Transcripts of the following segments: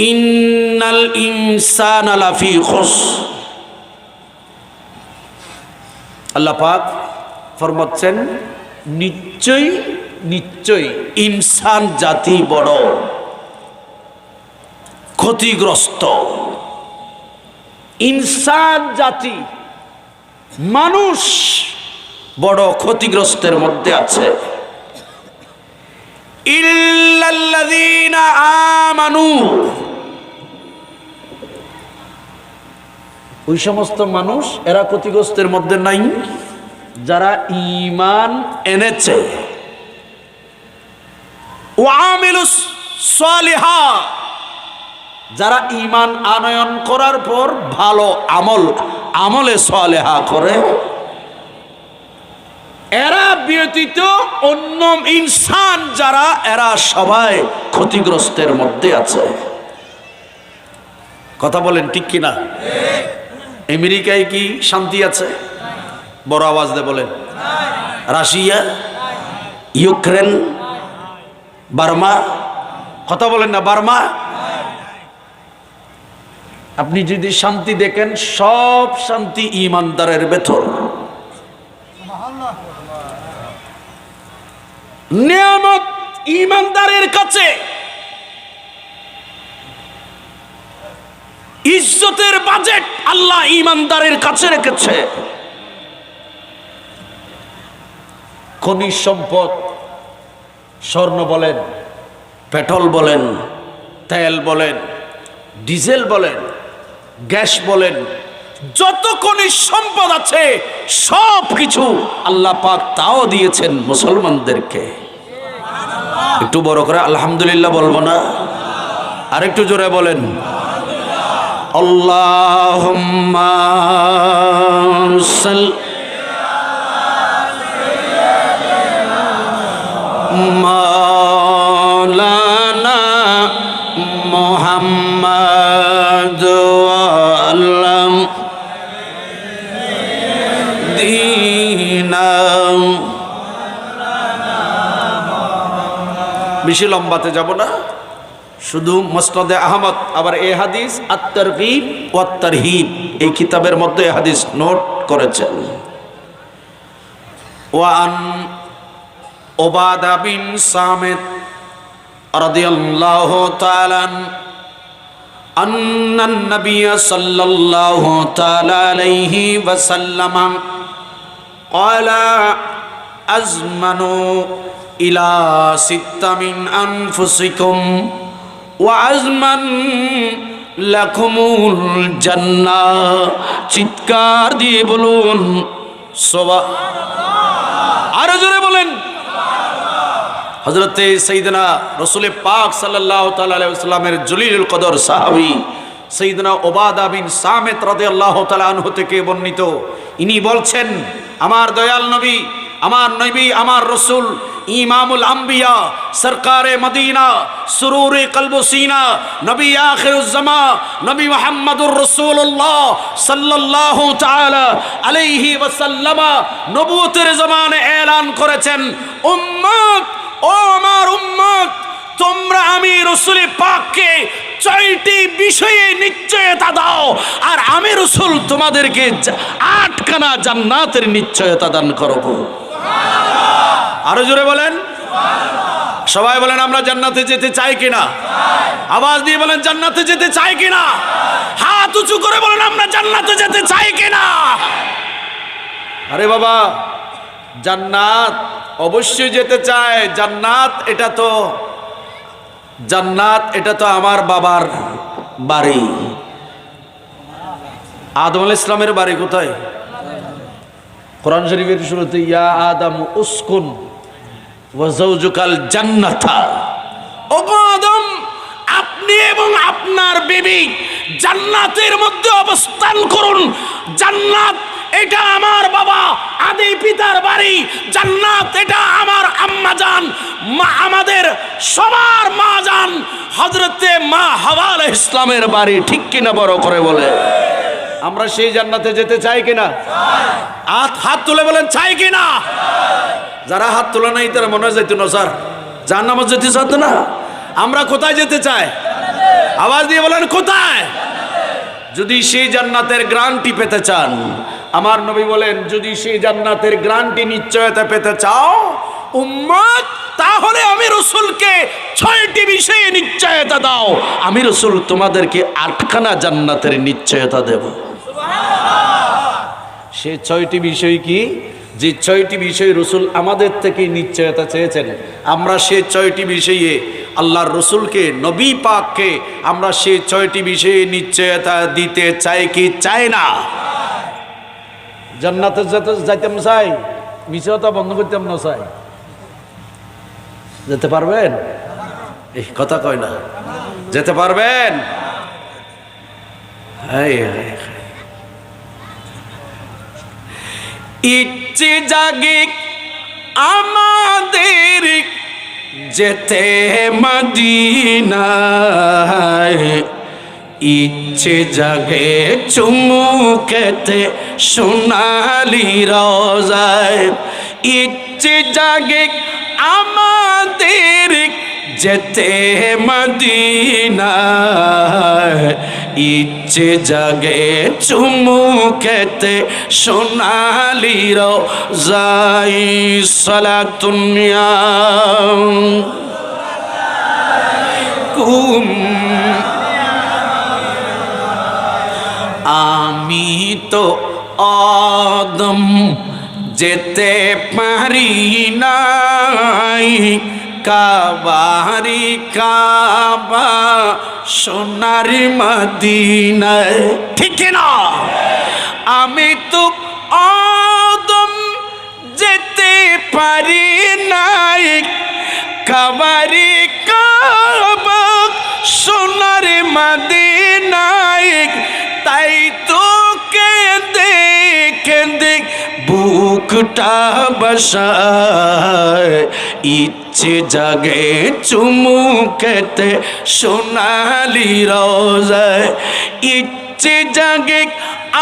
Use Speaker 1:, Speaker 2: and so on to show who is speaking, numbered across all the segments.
Speaker 1: ইন্নাল ইনসানা লাফি খুসর। আল্লাহ পাক ফরমাচ্ছেন নিশ্চয়ই নিশ্চয়ই ইনসান জাতি বড় ক্ষতিগ্রস্ত। ইনসান জাতি মানুষ বড় ক্ষতিগ্রস্তের মধ্যে আছে। ইল্লাল্লাযীনা আমানু, ওই সমস্ত মানুষ এরা ক্ষতিগ্রস্তের মধ্যে নাই যারা ঈমান এনেছে। ওয়া আমিলুস সালিহাত, যারা ঈমান আনয়ন করার পর ভালো আমলে সালেহা করে। এরা ব্যতীত অন্য ইনসান যারা, এরা সবাই ক্ষতিগ্রস্তের মধ্যে আছে। কথা বলেন ঠিক কিনা? আমেরিকায় কি শান্তি আছে? বড় আওয়াজ দিয়ে বলেন। রাশিয়া, ইউক্রেন, বার্মা, কথা বলেন না, বার্মা। আপনি যদি শান্তি দেখেন, সব শান্তি ঈমানদারের ভেতর। নিয়ামত ঈমানদারের কাছে, ইজ্জতের বাজেট আল্লাহ ঈমানদারের কাছে রেখেছে। খনিজ সম্পদ, স্বর্ণ বলেন, পেট্রোল বলেন, তেল বলেন, ডিজেল বলেন, গ্যাস বলেন, যত খনিজ সম্পদ আছে সব কিছু আল্লাহ পাক তাও দিয়েছেন মুসলমানদেরকে। একটু বড় করে আলহামদুলিল্লাহ বলবো না? আরেকটু জোরে বলেন আল্লাহুম্মা মাওলানা মুহাম্মদ ওয়াল্লাম দীনা। বেশি লম্বাতে যাব না, শুধু মুসনাদে আহমদ। আবার এই হাদিস আত-তারগীব ওয়াত তারহিব এই কিতাবের মধ্যে এই হাদিস নোট করেছেন। ওয়ান উবাদা বিন সামিত রাদিয়াল্লাহু তাআলা আন্নান নবী সাল্লাল্লাহু তাআলা আলাইহি ওয়াসাল্লাম ক্বালা আজমানু ইলা সিত্তা মিন আনফুসিকুম ওয়া আজমান লাকুমুল জান্নাহ। চিৎকার দিয়ে বলুন সুবহানাল্লাহ। আরো জোরে বলেন হযরতে সাইয়েদনা রাসূল পাক সাল্লাল্লাহু তাআলা আলাইহি ওয়াসাল্লামের জলিলুল কদর সাহাবী সাইয়েদনা উবাদা বিন সামিত রাদিয়াল্লাহু তাআলা আনহু থেকে বর্ণিত, ইনি বলছেন, আমার দয়াল নবী, আমার রাসূল, ইমামুল আম্বিয়া, সরকারে মদিনা, সুরুরে কলব সিনা, নবী আখিরুজ জামা, নবী মুহাম্মদুর রাসূলুল্লাহ সাল্লাল্লাহু তাআলা আলাইহি ওয়াসাল্লাম নবুয়তের জমানে এলান করেছেন, উম্মত, ও আমার উম্মত, তোমরা আমি রাসূল পাককে 6টি বিষয়ে নিশ্চয়তা দাও, আর আমি রাসূল তোমাদেরকে 8খানা জান্নাতের নিশ্চয়তা দান করব। সুবহানাল্লাহ। আরো জোরে বলেন সুবহানাল্লাহ। সবাই বলেন আমরা জান্নাতে যেতে চাই কিনা? আওয়াজ দিয়ে বলেন জান্নাতে যেতে চাই কিনা? হাত উঁচু করে বলেন আমরা জান্নাতে যেতে চাই কিনা? আরে বাবা, জান্নাত অবশ্যই যেতে চায়। জান্নাত এটা তো আমার বাবার বাড়ি। আদম আলাইহিস সালামের বাড়ি কোথায়? কোরআন শরীফের শুরুতে ইয়া আদম উসকুন ওয়া যাওজুকাল জান্নাতা। ও আদম, আপনি এবং আপনার বিবি জান্নাতের মধ্যে অবস্থান করুন। জান্নাত এটা আমার বাবা আদি পিতার বাড়ি। জান্নাত এটা আমার আম্মা জান, আমাদের সবার মা জান হযরতে মা হাওয়া আলাইহিস সালামের বাড়ি। ঠিক কিনা বড় করে বলে? আমরা সেই জান্নাতে যেতে চাই কিনা? হাত তুলে বলেন চাই কিনা? যারা হাত তোলা নাই তারা মনে হয় যাইতো না, স্যার জাহান্নামে যেতে চাইতো না। আমরা কোথায় যেতে চাই? আওয়াজ দিয়ে বলেন কোথায়? যদি সেই জান্নাতের গ্যারান্টি পেতে চান, আমার নবী বলেন, যদি সেই জান্নাতের গ্যারান্টি নিশ্চয়তা পেতে চাও উম্মত, তাহলে আমি রাসূলকে 6টি বিষয়ে নিশ্চয়তা দাও, আমি রাসূল তোমাদেরকে 8খানা জান্নাতের নিশ্চয়তা দেব। সে 6টি বিষয় কি? যে 6টি বিষয় রাসূল আমাদের থেকে নিশ্চয়তা চেয়েছেন, আমরা সেই 6টি বিষয়ে আল্লাহর রাসূলকে, নবী পাককে আমরা সেই 6টি বিষয়ে নিশ্চয়তা দিতে চাই কি চাই না? জান্নাতে যাইতাম চাই, মিশতা বন্ধ করতাম না চাই। যেতে পারবেন? এই কথা কয় না, যেতে পারবেন? ইচ্ছে জাগে আমাদের যেতে মদিনায়, ইচ্ছে জাগে চুমু খেতে সোনালি রোজায়, ইচ্ছে জাগে আমাদের যেতে মদিনায়, ইচ্ছে জাগে চুমু খেতে সোনালি রোজায়। সালাতুন আলাইকুম। আমি তো আদম যেতে পারি নাই, কাবারি কাবা সোনার মদিনায়, ঠিক না? আমি তো আদম যেতে পারি নাই, কাবারি কাবা সোনার মদিনায়, তাই তো কেঁদে কেঁদে বুকটা বসায়, ইচ্ছে জাগে চুমু খেতে সোনালি রোজায়, ইচ্ছে জাগে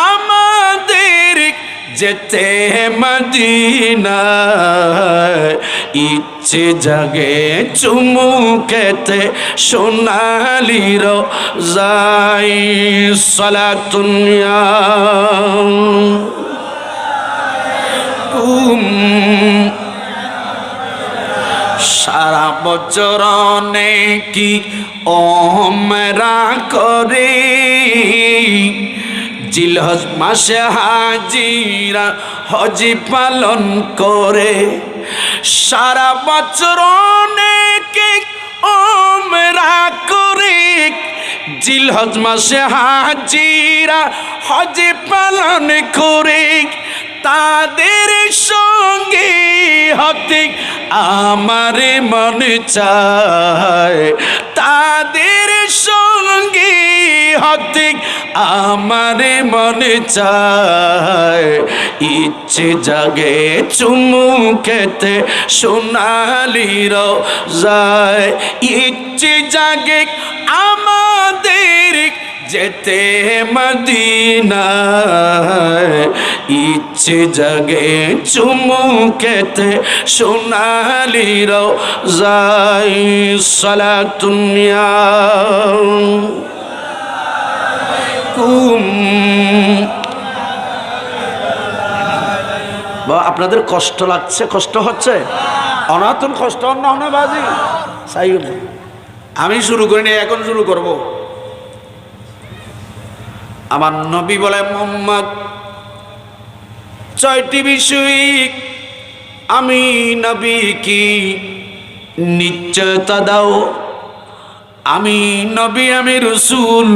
Speaker 1: আমাদের যেতে মদিনায়, ইচ্ছে জাগে চুমু খেতে সোনালি রোজায়। সালাতুন আলাইকুম। সারা বছর নেকি ওমরা করে, জিলহজ মাসে হাজিরা হজ পালন করে, সারা বছর নেকি ওমরা করে, জিলহজ মাসে হাজিরা হজ পালন করে, তাদের সঙ্গে হতে আমার মন চায়, তাদের সঙ্গে হতে আমার মন চায়, ইচ্ছে জাগে চুমু খেতে সোনালি রোজায়, ইচ্ছে জাগে আমাদের যেতে মদিনায়, ইচ্ছে জাগে চুমু খেতে সোনালি রোজায়। সালাতুন আলাইকুম। আপনাদের কষ্ট লাগছে? কষ্ট হচ্ছে? অনাতন কষ্ট অন্য বাজি সাই। আমি শুরু করিনি, এখন শুরু করব। আমার নবী বলে, মুহাম্মদ 6টি বিষয় আমি নবী কি নিশ্চয়তা দাও, আমি নবী, আমি রাসূল,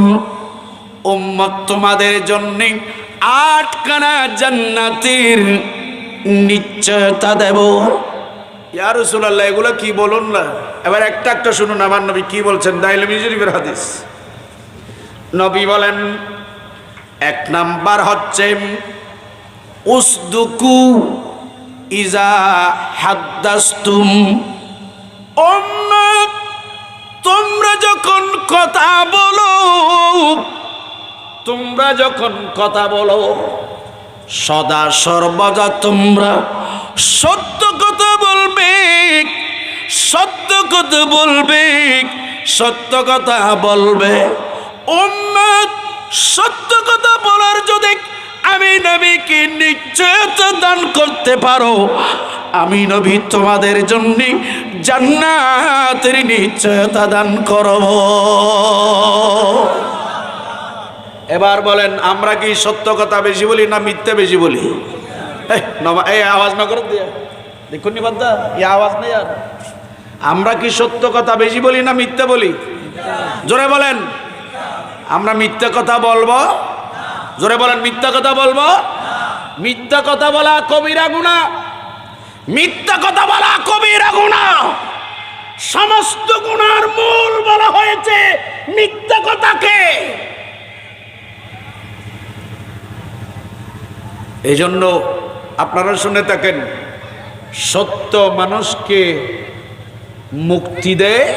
Speaker 1: উম্মত তোমাদের জন্য 8খানা জান্নাতের নিশ্চয়তা দেব। ইয়া রাসূলুল্লাহ, এগুলো কি বলুন না, এবার একটা একটা শুনুন আমার নবী কি বলছেন। দাইলমি শরীফের হাদিস। নবী বলেন, 1 নাম্বার হচ্ছে উসদুকু ইজা হাদ্দাসতুম। উম্মত, তোমরা যখন কথা বলো, তোমরা যখন কথা বলো, সদা সর্বদা তোমরা সত্য কথা বলবে, সত্য কথা বলবে, সত্য কথা বলবে। উম্মত সত্য কথা বলার যদি আমি নবীকে নিশ্চয়তা দান করতে পারো, আমি নবী তোমাদের জন্য জান্নাতের নিশ্চয়তা দান করব। এবার বলেন, আমরা কি সত্য কথা বেশি বলি না মিথ্যে বেশি বলি? এই আওয়াজ না করে দিয়ে দেখুন নি বান্দা, এই আওয়াজ নেই আর। আমরা কি সত্য কথা বেশি বলি না মিথ্যে বলি? জোরে বলেন। আমরা মিথ্যে কথা বলবো? জোরে বলেন, মিথ্যা কথা বলবো? মিথ্যা কথা বলা কবিরা গুনাহ। মিথ্যা কথা বলা কবিরা গুনাহ। সমস্ত গুনার মূল বলা হয়েছে মিথ্যা কথাকে। এই জন্য আপনারা শুনে থাকেন, সত্য মানুষকে মুক্তি দেয়,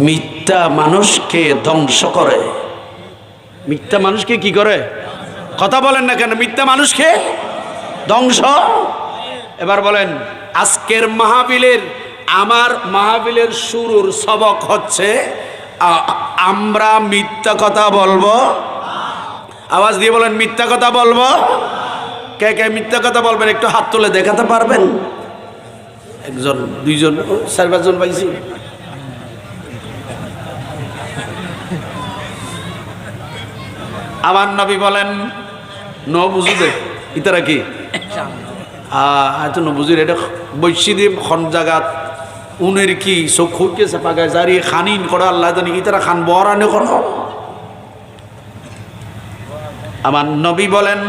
Speaker 1: মিথ্যা মানুষকে ধ্বংস করে। মিথ্যা মানুষকে কি করে? কথা বলেন না কেন? মিথ্যা মানুষকে ধ্বংস। এবার বলেন, আজকের মাহফিলের, আমার মাহফিলের শুরুর সবক হচ্ছে আমরা মিথ্যা কথা বলবো। আওয়াজ দিয়ে বলেন, মিথ্যা কথা বলবো। কে কে মিথ্যা কথা বলবেন একটু হাত তুলে দেখাতে পারবেন? একজন, দুইজন, 4-5 জন পাইছি। আমার নবী বলেন, ন বুঝুদে ইতারা কি হয়তো ন বুঝির এটা বৈশি দিয়ে খন জাগাত উনের কি চোখ খুঁজছে পাগায় জারি খানিন করা আল্লাহ জানি ইতারা খান বরানে কোন। আমার নবী বলেন,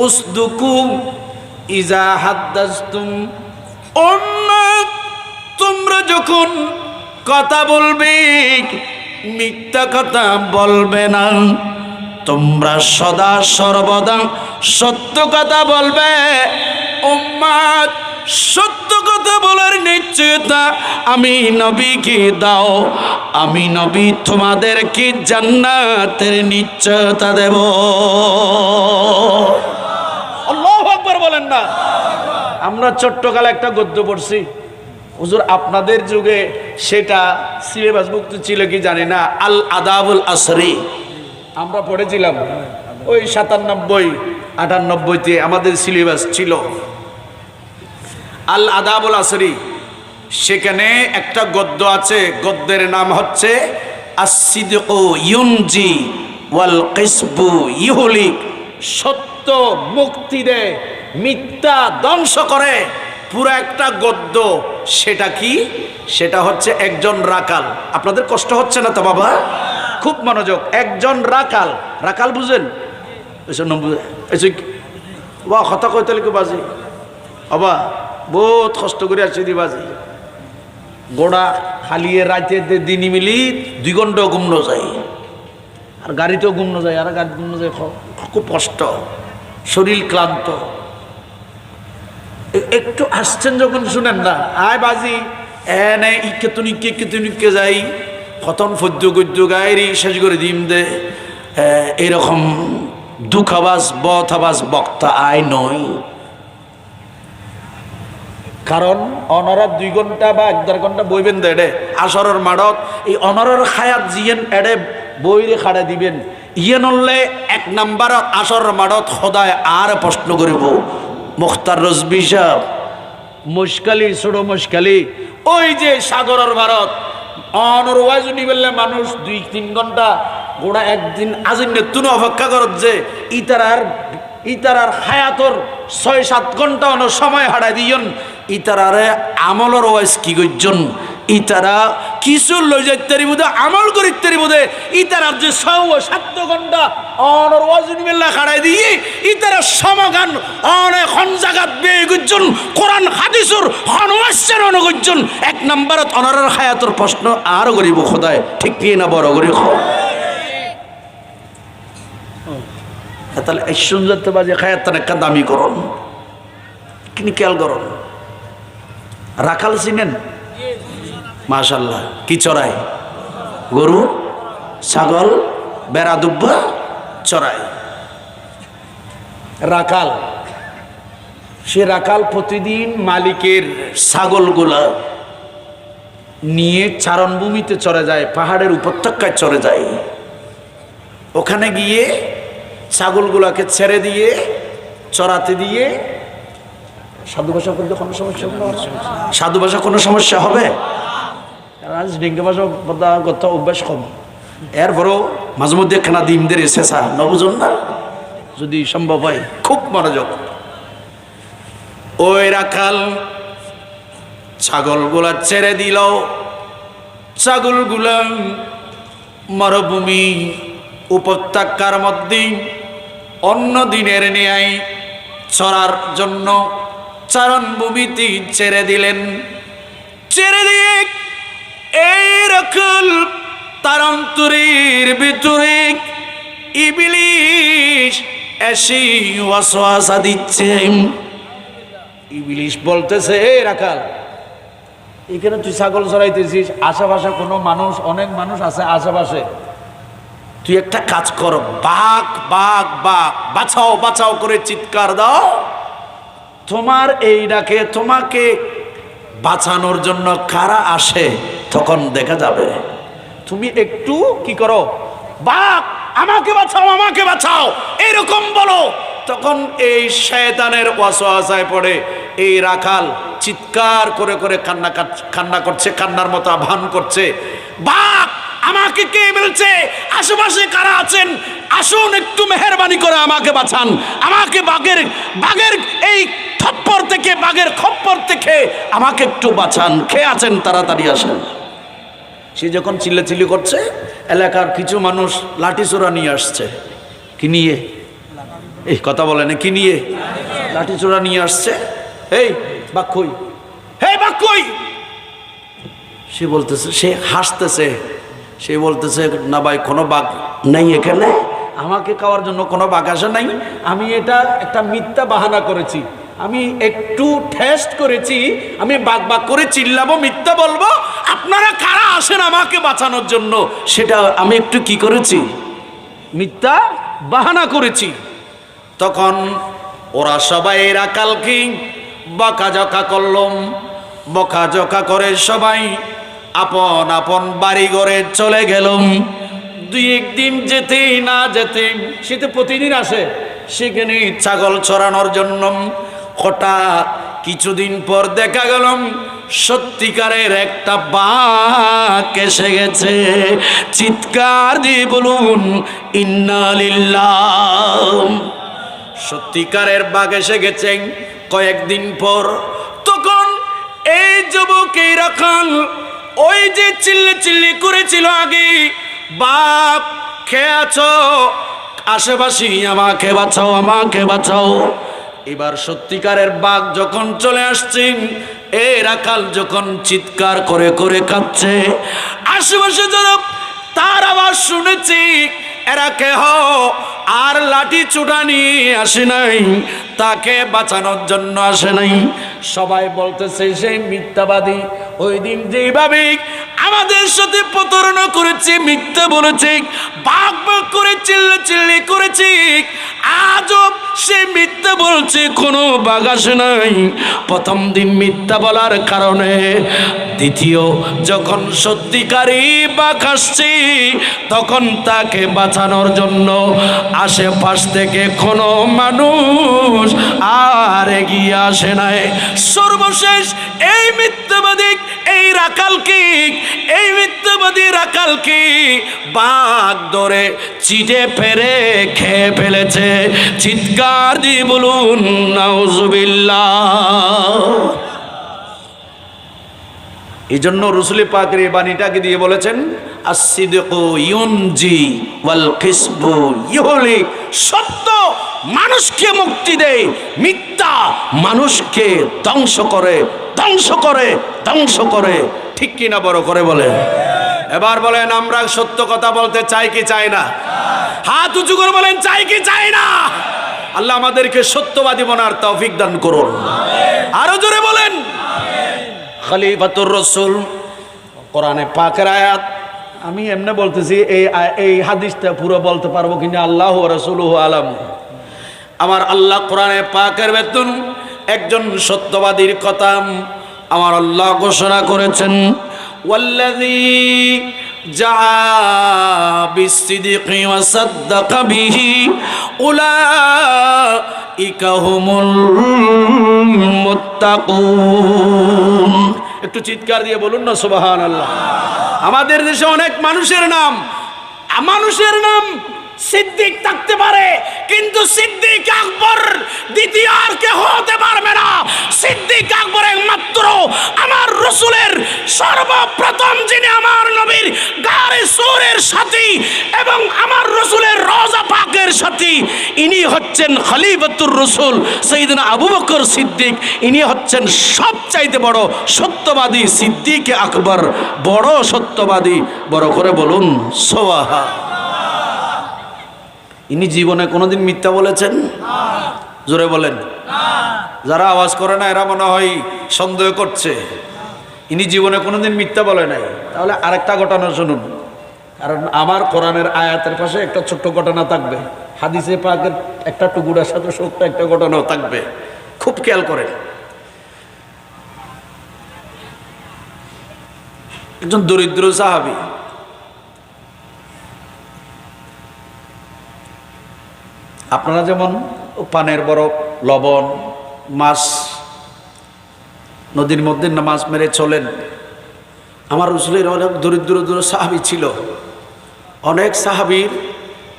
Speaker 1: উসদুকুম ইজা হাদ্দাসতুম, উম্মত তোমরা যখন কথা বলবে মিথ্যা কথা বলবে না। তোমরা সদা সর্বদা সত্য কথা বলবে। উম্মত সত্য কথা বলার নিশ্চয়তা আমি নবীকে দাও, আমি নবী তোমাদেরকে জান্নাতের নিশ্চয়তা দেব। আল্লাহু আকবার বলেন না? আমরা ছোট্টকালে একটা গদ্য পড়ছি, হুজুর আপনাদের যুগে সেটা সিলেবাস মুক্ত ছিল কি জানি না, আল আদাবুল আসরি আমরা পড়েছিলাম। ওই 97-98-তে আমাদের সিলেবাস ছিল আল আদাবুল আসরি। সেখানে একটা গদ্য আছে, গদ্যের নাম হচ্ছে আসসিদকু ইউনজি ওয়াল কিসবু ইহলিক। সত্য মুক্তি দেয়, মিথ্যা ধ্বংস করে। পুরো একটা গদ্য। সেটা কি? সেটা হচ্ছে একজন রাকাল। আপনাদের কষ্ট হচ্ছে না তো বাবা? খুব মনোযোগ। একজন রাকাল, রাকাল বুঝেন? বা কথা কইতে বাজি বাবা বহুত কষ্ট করে আসছি দি বাজি গোড়া খালিয়ে রাইতে দিনই মিলি 2 ঘন্টাও ঘুমন যায়, আর গাড়িতেও ঘুমন যায়, আর গাড়ি ঘুমন যায়। খুব কষ্ট, শরীর ক্লান্ত। একটু আসছেন যখন শুনেন না, আয় বাজি এনে ইকে তুনিকে যাই খতন ফদ্য গদ্য গায়েরই শেষ করে দিম দে। এরকম দুঃখাবাস বথাবাস বক্তা আয় নয়। কারণ অনরা 2 ঘন্টা বা 1.5 ঘন্টা বইবেন দে এডে আসরের মাড়ত। এই অনরের খায়াত জিয়েন এডে বইরে খাড়া দিবেন, ইয়ে নলে 1 নাম্বার আসরের মাড়ত সদায় আর প্রশ্ন করিব। মুখতার রজবি সাহেব মুশকালি, ছোট মুশকালি, ওই যে সাগরের ভারত অনর ওয়াজুনি বললে মানুষ 2-3 ঘন্টা গোড়া একদিন আজিন তুন অপেক্ষা করত যে ইতারার হায়াতর 6-7 ঘন্টা অন সময় হারাই দিয়ন। ইতারারে আমলর ওয়াজ কি করছেন? ইতারা কিছু লই যাইতারি বোধে আমল করিতারি বোধে ইতারার যে 6-7 ঘন্টা অনর ওয়াজুনি বললে হারাই দিয়ে ইতারা সমাগান অনেক জাগাত বেয়ে গুজন কোরআন হাদিসুর হনওয়াসের অনুগুজন। 1 নম্বরত অনরের হায়াতর প্রশ্ন আর গরিব খোদায় ঠিক কি না? বড় গরিব। তাহলে এই সুন্দর বাজে খায়াত একটা দামি করুন, কিনি খেয়াল করুন। রাখাল চিনেন? মাশাল্লাহ। কি চড়ায়? গরু, ছাগল, বেড়া দুব্বা চড়ায়। রাখাল, সে রাখাল প্রতিদিন মালিকের ছাগলগুলা নিয়ে চারণভূমিতে চড়ে যায়, পাহাড়ের উপত্যকায় চড়ে যায়। ওখানে গিয়ে ছাগলগুলাকে ছেড়ে দিয়ে চড়াতে দিয়ে, সাধু ভাষা করলে কোনো সমস্যা হবে? সাধু ভাষা কোনো সমস্যা হবে? ডিঙ্গে ভাষা করতে অভ্যাস কম, এরপরও মাঝে মধ্যে খানা ডিমদের শেষা নবজন না, যদি সম্ভব হয় খুব মনোযোগ। ওই রাখাল ছাগলগুলা ছেড়ে দিল। ছাগলগুলা মরুভূমি উপত্যকার মধ্যে অন্য দিনের ন্যায় চড়ার জন্য চারণভূমিতে ছেড়ে দিলেন। ছেড়ে দিয়ে এই রাখাল তার অন্তরের ভিতরে ইবলিশ এসে ওয়াসওয়াসা দিচ্ছে। ইবলিশ বলতেছে, এই রাখাল, এখানে তুই ছাগল চড়াইতেছিস, আশেপাশে কোনো মানুষ, অনেক মানুষ আছে আশেপাশে, তুই একটা কাজ কর, বাঘ বাঘ বাঘ বাঁচাও বাঁচাও করে চিৎকার দাও। তোমার এই ডাকে তোমাকে বাঁচানোর জন্য কারা আসে তখন দেখা যাবে। তুমি একটু কি করো, বাঘ আমাকে বাঁচাও আমাকে বাঁচাও এরকম বলো। তখন এই শয়তানের ওয়াসওয়াসায় পড়ে এই রাখাল চিৎকার করে করে কান্না করছে, কান্নার মতো ভান করছে, বাঘ আমাকে কে বলছে, আশেপাশে কারা আছেন, আসুন একটু মেহেরবানি করে আমাকে বাঁচান, আমাকে বাঘের এই থপ্পর থেকে, বাঘের খপ্পর থেকে আমাকে একটু বাঁচান, খেয়ে আছেন তাড়াতাড়ি আসেন। সে যখন চিল্লাচিল্লি করছে, এলাকার কিছু মানুষ লাঠিচোরা নিয়ে আসছে। কি নিয়ে? এই কথা বলে না, কি নিয়ে? লাঠিচোরা নিয়ে আসছে। এই বাঘ কই, হে বাঘ কই? সে বলতেছে, সে হাসতেছে, সে বলতেছে, না ভাই কোনো বাঘ নাই এখানে, আমাকে খাওয়ার জন্য কোনো বাঘ আসে নাই, আমি এটা একটা মিথ্যা বাহানা করেছি, আমি একটু টেস্ট করেছি, আমি বাঘ বাঘ করে চিল্লাবো, মিথ্যা বলবো, আপনারা কারা আসেন আমাকে বাঁচানোর জন্য, সেটা আমি একটু কি করেছি, মিথ্যা বাহানা করেছি। তখন ওরা সবাই রাখালকে বকাঝকা করলাম, বকাঝকা করে সবাই আপন আপন বাড়ি ঘরে চলে গেলাম। দুই একদিন যেতে না যেতে, সে তো প্রতিদিন আসে সেখানে ছাগল চড়ানোর জন্য। হঠাৎ কিছুদিন পর দেখা গেল সত্যিকারের একটা বাঘ এসে গেছে। চিৎকার দিয়ে বলুন ইন্না লিল্লাহ। সত্যিকারের বাঘ এসে গেছে কয়েকদিন পর। তখন এই যুবক, এই রাখাল, ওই যে চিল্লি চিল্লি করেছিল আগে, বাপ খেয়ে আছো, আশেপাশে আমাকে বাঁচাও আমাকে বাঁচাও, এবার সত্যিকারের বাঘ যখন চলে আসছে, এ রাখাল যখন চিৎকার করে করে কাঁদছে, আশেপাশে যারা তার আওয়াজ শুনেছি, এরা কেহ আর লাঠি চূড়া নিয়ে আসে নাই, তাকে বাঁচানোর জন্য আসে নাই। সবাই বলতেছে সেই মিথ্যাবাদী, ওই দিন যেভাবে আমাদের সাথে প্রতারণা করেছে, মিথ্যা বলেছে, বাঘ বাঘ করে চিল্লা চিল্লি করেছি, আজব সে মিথ্যা বলছে, কোনো বাঘ আসে নাই। প্রথম দিন মিথ্যা বলার কারণে দ্বিতীয় যখন সত্যিকারই বাঘ আসছে, তখন তাকে বাঁচানোর জন্য আশেপাশ থেকে কোনো মানুষ আর এগিয়ে আসে নাই। সর্বশেষ এই মিথ্যাবাদী, এই রাখালকে, এই মিথ্যাবাদী রাখালকে বাঘ ধরে চিটে ফেরে খেয়ে ফেলেছে। চিৎকার দিয়ে বলুন নাউজুবিল্লাহ। এই জন্য রসুল পাকের এই বাণীটাকে দিয়ে বলেছেন, আসসিদকু ইউনজি ওয়াল কিসবু ইউহলিক। সত্য মানুষকে মুক্তি দেয়, মিথ্যা মানুষকে ধ্বংস করে ধ্বংস করে ধ্বংস করে। ঠিক কিনা বড় করে বলে? এবার বলেন, আমরা সত্য কথা বলতে চাই কি চাই না? হাত উঁচু করে বলেন, চাই কি চাই না? আল্লাহ আমাদেরকে সত্যবাদী বনার তৌফিক দান করুন। আরো জোরে বলেন। খলিফাতুর রাসূল, কোরআনে পাকের আয়াত। আমি এমনি বলতেছি, এই হাদিসটা পুরো বলতে পারবো কিনা আল্লাহ ওয়া রাসূলুহু আলাম। আমার আল্লাহ কোরআনে পাকের বেতন একজন সত্যবাদীর কথা আমার আল্লাহ ঘোষণা করেছেন। ওয়াল্লাযী জাআ বিসসিদকি ওয়া সাদ্দাকা বিহি উলাইকা হুমুল মুত্তাকুন। একটু চিৎকার দিয়ে বলুন না সুবহানাল্লাহ। আমাদের দেশে অনেক মানুষের নাম সিদ্দিক থাকতে পারে, কিন্তু সিদ্দিক আকবর দ্বিতীয় আর কেউ হতে পারবে না। সিদ্দিক আকবর একমাত্র আমার রাসূলের সর্বপ্রথম যিনি আমার নবীর গারে সূরের সাথী এবং আমার রাসূলের রওজা পাকের সাথী, ইনি হচ্ছেন খলিফাতুর রাসূল সাইয়েদনা আবু বকর সিদ্দিক। ইনি হচ্ছেন সবচাইতে বড় সত্যবাদী সিদ্দিক আকবর, বড় সত্যবাদী। বড় করে বলুন সুবহান। ইনি জীবনে কোনোদিন মিথ্যা বলেছেন? জোরে বলেন। যারা আওয়াজ করে না এরা মনে হয় সন্দেহ করছে। ইনি জীবনে কোনোদিন মিথ্যা বলে নাই। তাহলে আরেকটা ঘটনা শুনুন, কারণ আমার কোরআনের আয়াতের পাশে একটা ছোট্ট ঘটনা থাকবে, হাদিসে পাকের একটা টুকুরার সাথে সত্য একটা ঘটনাও থাকবে, খুব খেয়াল করেন। একজন দরিদ্র সাহাবী, আপনারা যেমন পানের বরফ, লবণ, মাছ নদীর মধ্যে মাছ মেরে চলেন, আমার রাসূলের অনেক দরিদ্র সাহাবী ছিল। অনেক সাহাবীর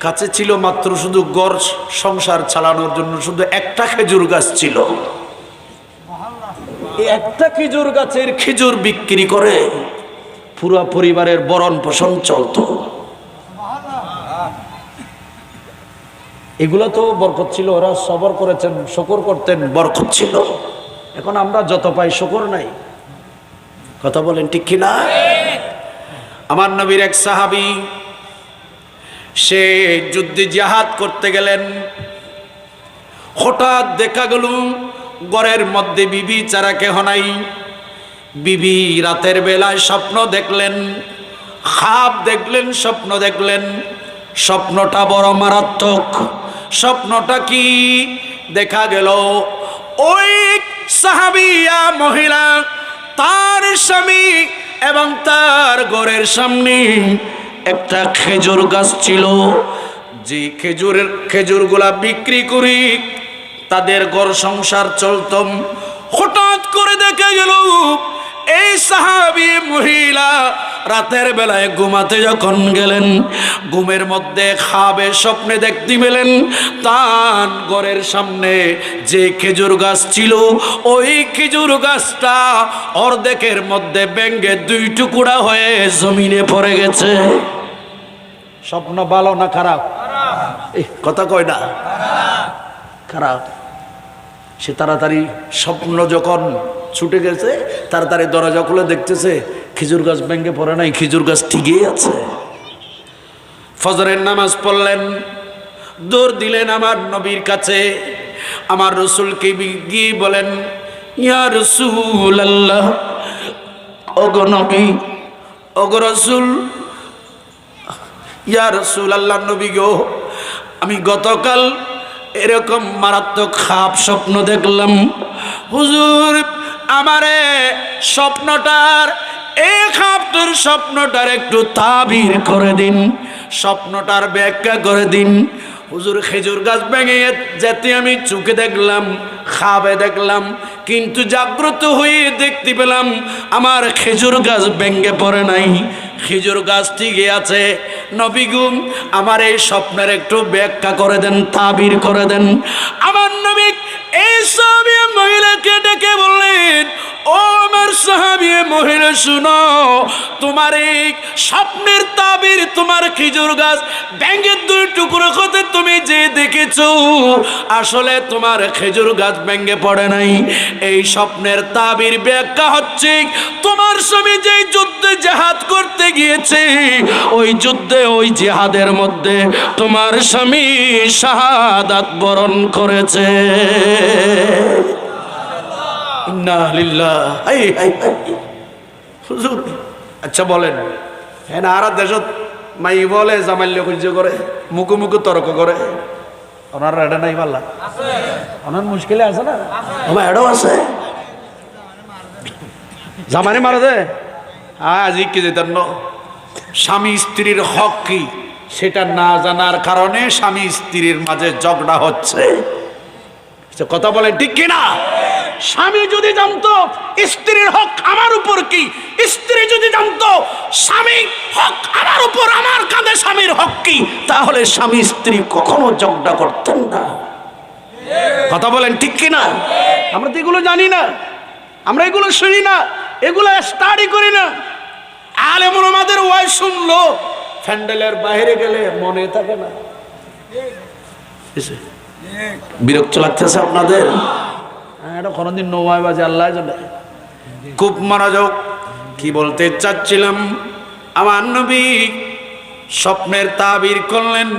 Speaker 1: কাছে ছিল মাত্র শুধু গড় সংসার চালানোর জন্য শুধু একটা খেজুর গাছ ছিল। এই একটা খেজুর গাছের খেজুর বিক্রি করে পুরো পরিবারের ভরণ পোষণ চলতো। এগুলো তো বরকত ছিল, ওরা সবর করেছেন, শুকর করতেন, বরকত ছিল। এখন আমরা যত পাই শুকর নাই। কথা বলেন ঠিক কিনা? আমার নবীর এক সাহাবী, সে যুদ্ধে জিহাদ করতে গেলেন। হঠাৎ দেখা গেল ঘরের মধ্যে বিবি ছাড়া কেহ নাই। বিবি রাতের বেলায় স্বপ্ন দেখলেন, খাব দেখলেন, স্বপ্ন দেখলেন। স্বপ্নটা বড় মারাত্মক। স্বপ্নটা কি? দেখা গেল ওই সাহাবিয়া মহিলা, তার স্বামী এবং তার ঘরের সামনে একটা খেজুর গাছ ছিল। যে খেজুরগুলা বিক্রি করি তাদের ঘর সংসার চলতম। হঠাৎ করে দেখা গেল এই সাহাবী মহিলা রাতের বেলায় ঘুমাতে যখন গেলেন, ঘুমের মধ্যে খাবে স্বপ্নে দেখতে পেলেন তার ঘরের সামনে যে খেজুর গাছ ছিল, ওই খেজুর গাছটা অর্ধেকের মধ্যে ভেঙে দুই টুকরা হয়ে জমিনে পড়ে গেছে। স্বপ্ন ভালো না খারাপ? কথা কয় না, খারাপ। সে তাড়াতাড়ি স্বপ্ন যখন ছুটে গেছে, তাড়াতাড়ি দরজা খুলে দেখতেছে খেজুর গাছ ভেঙে পড়ে নাই, খেজুর গাছ ঠিকই আছে। ফজরের নামাজ পড়লেন, দৌড় দিলেন আমার নবীর কাছে। আমার রাসূলকে গিয়ে বলেন, ইয়া রাসূলুল্লাহ, ওগো নবী, ওগো রাসূল, ইয়া রাসূলুল্লাহ, নবী গো, আমি গতকাল এরকম মারাত্মক খাপ স্বপ্ন দেখলাম। হুজুর, আমারে স্বপ্নটার এই খাপটার স্বপ্নটার একটু তাবির করে দিন, স্বপ্নটার ব্যাখ্যা করে দিন। হুজুর, খেজুর গাছ ভেঙে যেতে আমি চোখে দেখলাম, খাবে দেখলাম, কিন্তু জাগ্রত হয়ে দেখতে পেলাম আমার খেজুর গাছ ভেঙে পড়ে নাই, খেজুর গাছ ঠিকই আছে। নবী গো, আমার এই স্বপ্নের একটু ব্যাখ্যা করে দেন, তাবির করে দেন। আমার নবী এই সাহাবী মহিলাকে ডেকে বললেন, ও আমার সাহাবী মহিলা, শুনো, তোমার এই স্বপ্নের তাবির, তোমার খেজুর গাছ ভেঙে দুই টুকরো হতে তুমি যে দেখেছো, আসলে তোমার খেজুর গাছ ভেঙে পড়ে নাই। এই স্বপ্নের তাবির ব্যাখ্যা হচ্ছে, তোমার স্বামী যে যুদ্ধে জিহাদ করতে গিয়েছে, ওই যুদ্ধে ওই জিহাদের মধ্যে তোমার স্বামী শাহাদাত বরণ করেছে। ইন্না লিল্লাহি। হুজুর, আচ্ছা বলেন, হ্যাঁ না, আর দেশত মাই বলে জামাইলে সহ্য করে, মুখে মুখে তর্ক করে, ওনার এটা নাই পাল্লা, ওনার মুশকিলে আছে না, আমার এটাও আছে। জামানে মারা দে, আজ কি যেতেন স্বামী স্ত্রীর হক কি সেটা না জানার কারণে স্বামী স্ত্রীর মাঝে ঝগড়া হচ্ছে। কথা বলে ঠিক কিনা? স্বামী যদি জানতো স্ত্রীর হক আমার উপর কি, স্ত্রী যদি জানতো স্বামী হক আমার উপর, আমার কাঁধে স্বামীর হক কি, তাহলে স্বামী স্ত্রী কখনো ঝগড়া করতেন না। কথা বলেন ঠিক কিনা? আমরা তো এগুলো জানি না, আমরা এগুলো শুনি না, এগুলো স্টাডি করি না। আলেম ওলামাদের ওয়াজ শুনলো, প্যান্ডেলের বাইরে গেলে মনে থাকে না। বিরক্ত লাগতেছে আপনাদের? এটা কোনদিন নয় বাজে, আল্লাহ জানে। খুব মনোযোগ। কি বলতে চাচ্ছিলাম, আমার নবী স্বপ্নের তাবির করলেন,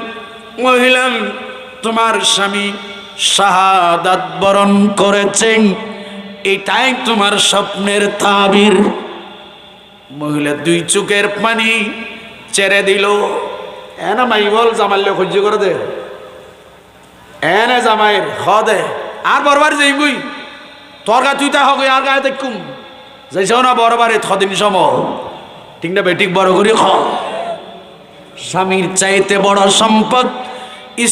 Speaker 1: মহিলা তোমার স্বামী শাহাদাত বরণ করেছেন, এটাই তোমার স্বপ্নের তাবির। মহিলা দুই চোখের পানি ছেড়ে দিল। এনা মাই বল জামাইলে সহ্য করে দে, এনে জামাইয়ের হ দে আর বরবার যাইবই তোর গা তুই তা হবে আর গায়ে দেখুম যাইছ না বরবারে থদিন সম ঠিক না বেটিক বড় করে খ। স্বামীর চাইতে বড় সম্পদ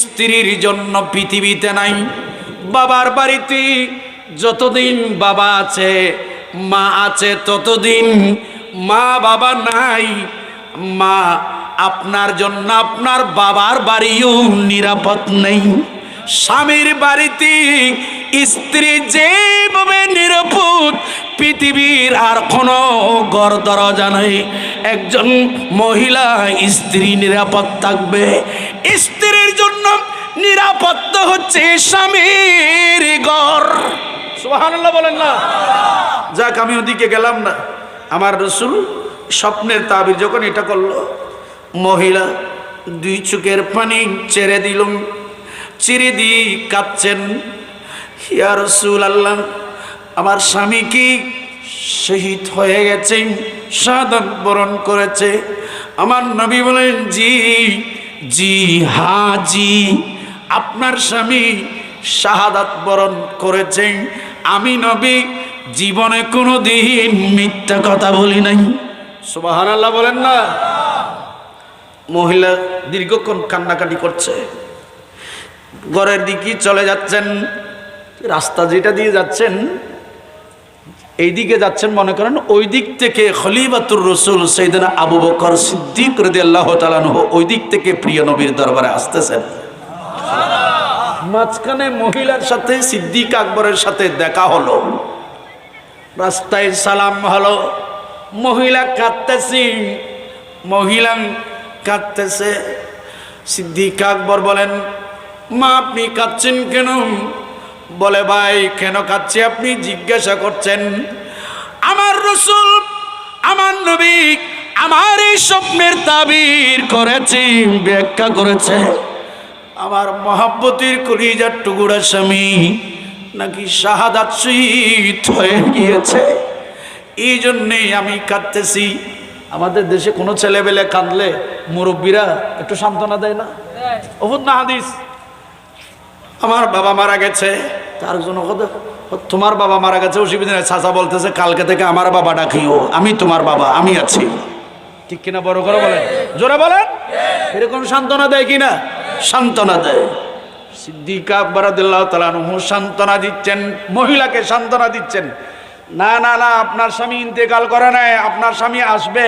Speaker 1: স্ত্রীর জন্য পৃথিবীতে নাই। বাবার বাড়িতে যতদিন বাবা আছে মা আছে, ততদিন মা বাবা নাই। মা আপনার জন্য আপনার বাবার বাড়িও নিরাপদ নেই। স্বামীর বাড়িতে স্ত্রী যেভাবে নিরাপদ, পৃথিবীর আর কোনো ঘর দরজা নেই। একজন মহিলা স্ত্রী নিরাপদ থাকবে। স্ত্রীর জন্য নিরাপত্তা হচ্ছে স্বামীর ঘর। সুবহানাল্লাহ বলেন না? যাক, আমি ওদিকে গেলাম না। আমার রাসূল স্বপ্নের তাবির যখন এটা করলো, মহিলা দুই চোখের পানি ছেড়ে দিলাম, চিরে দিয়ে কাঁদছেন, ইয়া রাসূলুল্লাহ আমার স্বামী কি শহীদ হয়ে গেছেন, শাহাদাত বরণ করেছে? আমার নবী বলেন, জি জি হাজি, আপনার স্বামী শাহাদাত বরণ করেছেন। আমি নবী জীবনে কোনোদিন মিথ্যা কথা বলি নাই। সুবহানাল্লাহ বলেন না? মহিলা দীর্ঘক্ষণ কান্নাকাটি করছে, ঘরের দিকে চলে যাচ্ছেন। রাস্তা যেটা দিয়ে যাচ্ছেন, এই দিকে যাচ্ছেন মনে করেন, ওই দিক থেকে খলিফাতুর রাসূল সাইয়েদনা আবু বকর সিদ্দিক রাদিয়াল্লাহু তাআলা আনহু ওই দিক থেকে প্রিয় নবীর দরবারে আসতেছেন। মাঝখানে মহিলার সাথে সিদ্দিক আকবরের সাথে দেখা হলো, রাস্তায় সালাম হলো। মহিলা কাঁদতেছে। সিদ্দিক আকবর বলেন, মা আপনি কাঁদছেন কেন? বলে, ভাই কেন কাঁদছি আপনি জিজ্ঞাসা করছেন? আমার রাসূল আমার নবী আমার এই স্বপ্নের তাবির করেছে, ব্যাখ্যা করেছে। আমার মহাব্বতের কলিজার টুকরা স্বামী নাকি শাহাদাত শহীদ হয়ে গিয়েছে, এই জন্যেই আমি কাঁদতেছি। আমাদের দেশে কোনো ছেলেবেলে কাঁদলে মুরব্বীরা একটু সান্ত্বনা দেয় না? ওহুদ না হাদিস, আমার বাবা মারা গেছে, তার জন্য তোমার বাবা মারা গেছে অসুবিধা নেই। চাচা বলতেছে কালকে থেকে আমার বাবা ডাকিও, আমি তোমার বাবা, আমি আছি। ঠিক কিনা? বড় করে বলেন, জোরে বলেন। এরকম সান্ত্বনা দেয় কিনা? সান্ত্বনা দেয়। সিদ্দিক আকবর রাদিয়াল্লাহু তাআলা আনহু সান্ত্বনা দিচ্ছেন, মহিলাকে সান্ত্বনা দিচ্ছেন। না না না, আপনার স্বামী ইন্তেকাল করে নাই, আপনার স্বামী আসবে,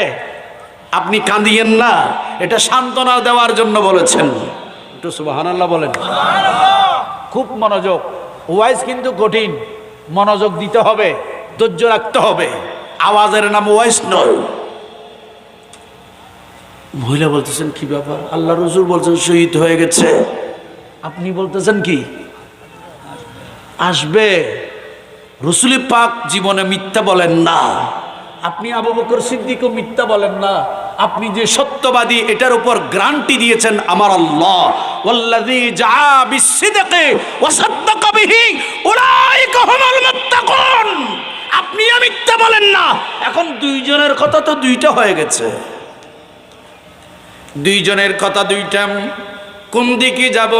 Speaker 1: আপনি কাঁদিয়েন না। এটা সান্ত্বনা দেওয়ার জন্য বলেছেন। একটু সুবহানাল্লাহ বলেন। খুব মনোযোগ। ওয়াইজ কিন্তু কঠিন, মনোযোগ দিতে হবে, ধৈর্য রাখতে হবে। আওয়াজের নাম ওয়াইজ নয়। মহিলা বলতেছেন কি ব্যাপার? আল্লাহ রাসূল বলছেন শহীদ হয়ে গেছে, আপনি বলতেছেন কি আসবে? রাসূল পাক জীবনে মিথ্যা বলেন না। আপনি আবু বকর সিদ্দিকও মিথ্যা বলেন না। আপনি যে সত্যবাদী এটার উপর গ্যারান্টি দিয়েছেন আমার আল্লাহ। ওয়াল্লাযী জাআ বিসসিদকি ওয়া সাদ্দাকা বিহি উলাইকা হুমুল মুত্তাকুন। আপনি মিথ্যা বলেন না। এখন দুইজনের কথা তো দুইটা হয়ে গেছে, দুইজনের কথা দুইটা, কোন দিকে যাব?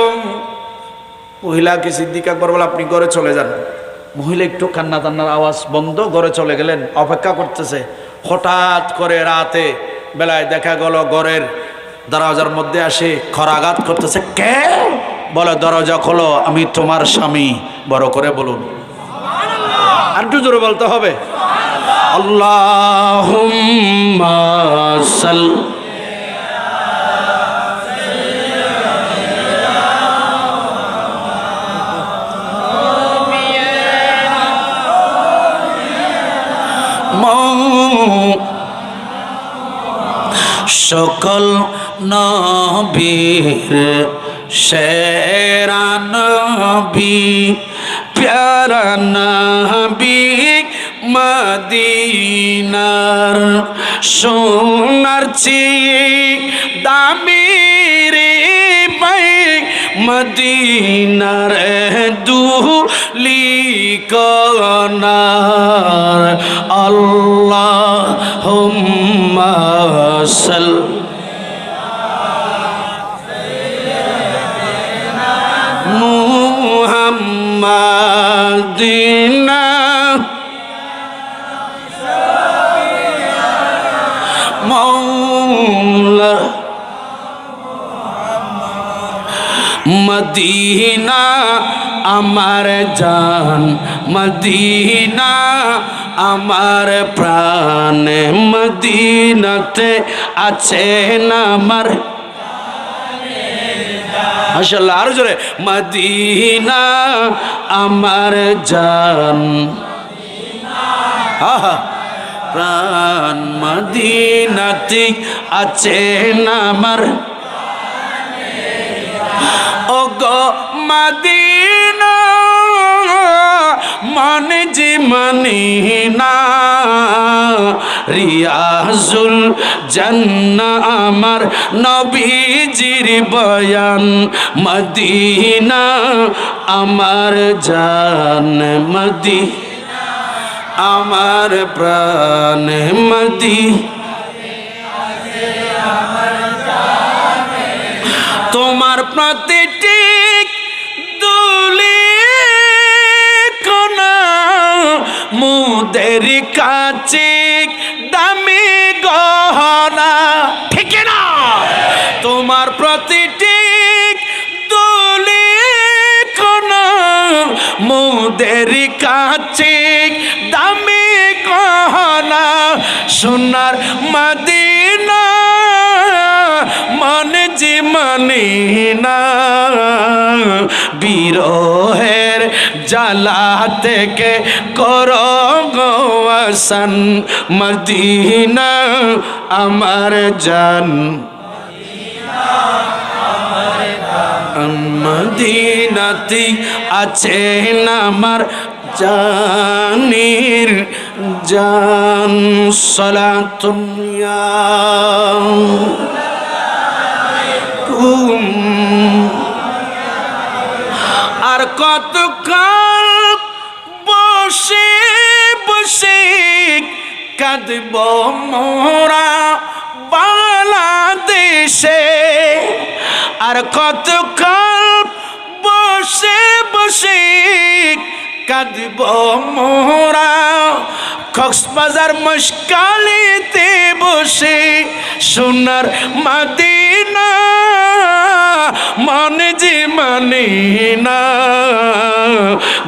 Speaker 1: মহিলাকে সিদ্দিক আকবর বলে আপনি ঘরে চলে যান। মহিলা একটু কান্না টান্নার আওয়াজ বন্ধ, ঘরে চলে গেলেন। অপেক্ষা করতেছে, হঠাৎ করে রাতে বেলায় দেখা গেল ঘরের দরজার মধ্যে আসে খরাঘাত করতেছে। কে? বলে দরজা খোলো, আমি তোমার স্বামী। বড় করে বলুন, আর একটু জোরে বলতে হবে। আল্লাহুম্মা সাল্লি সকল নবীর সেরা নবী প্যারা নবী মদিনার সোনার চেয়ে দামি রে ভাই মদিনার দুলি কনার আল্লাহুম্মা সাল্লি মুহাম্মাদিনা মৌলা মদিনা আমার জান মদিনা আমার প্রাণ মদিনাতে আছেন আমার মাশাআল্লাহ আরো জোরে মদিনা আমার জান আহা প্রাণ মদিনাতে আছেন আমার ও গো মদিনা মানে যে মনিনা রিয়াজুল জান্নাহ আমার নবীজির বয়ান মদিনা আমার জান মদিনা আমার প্রাণ তোমার প্রতিটি দুলি কোনা মুদের কাছে দামি গহনা ঠিক না তোমার প্রতিটি দুলি কোনা মুদের কাছে দামি গহনা সোনার মদিনা মন যে মনিনা বিরহের জ্বালা থেকে করো গো আসান মদিনা আমার জান মদিনাতে আছেন আমার জানির জান সালাতুন আর কত কাল বসে বসে কাঁদব মোরা বাংলাদেশে আর কত কাল বসে বসে কাঁদব মোরা কক্সবাজার মশকালিতে বসে সোনার মদিনা মনে যে মনিনা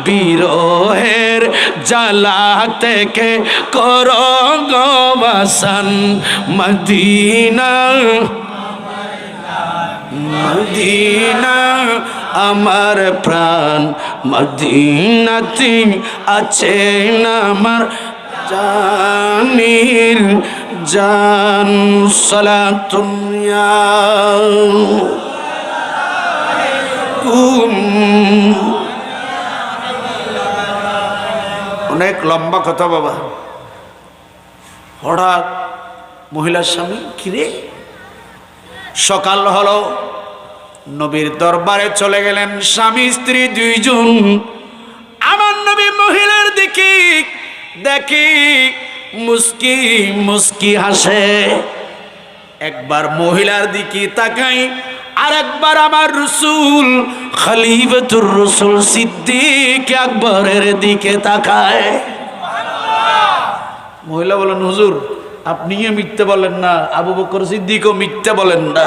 Speaker 1: বিরহের জ্বালা থেকে করো গো বাসান মদিনা মদিনা আমার প্রাণ মদিনাতে আছেন আমার জানির জান সালাতুন অনেক লম্বা কথা বাবা। হঠাৎ মহিলার স্বামী কিরে সকাল হলো নবীর দরবারে চলে গেলেন স্বামী স্ত্রী দুইজন। আমার নবী মহিলার দিকে দেখি মুস্কি মুস্কি হাসে। একবার মহিলার দিকে তাকাই আর একবার আমার রসুল খলিফাতুর রসুল সিদ্দিক আকবরের দিকে তাকায়। মহিলা বলেন হুজুর আপনিও মিথ্যে বলেন না, আবু বকর সিদ্দিকও মিথ্যে বলেন না।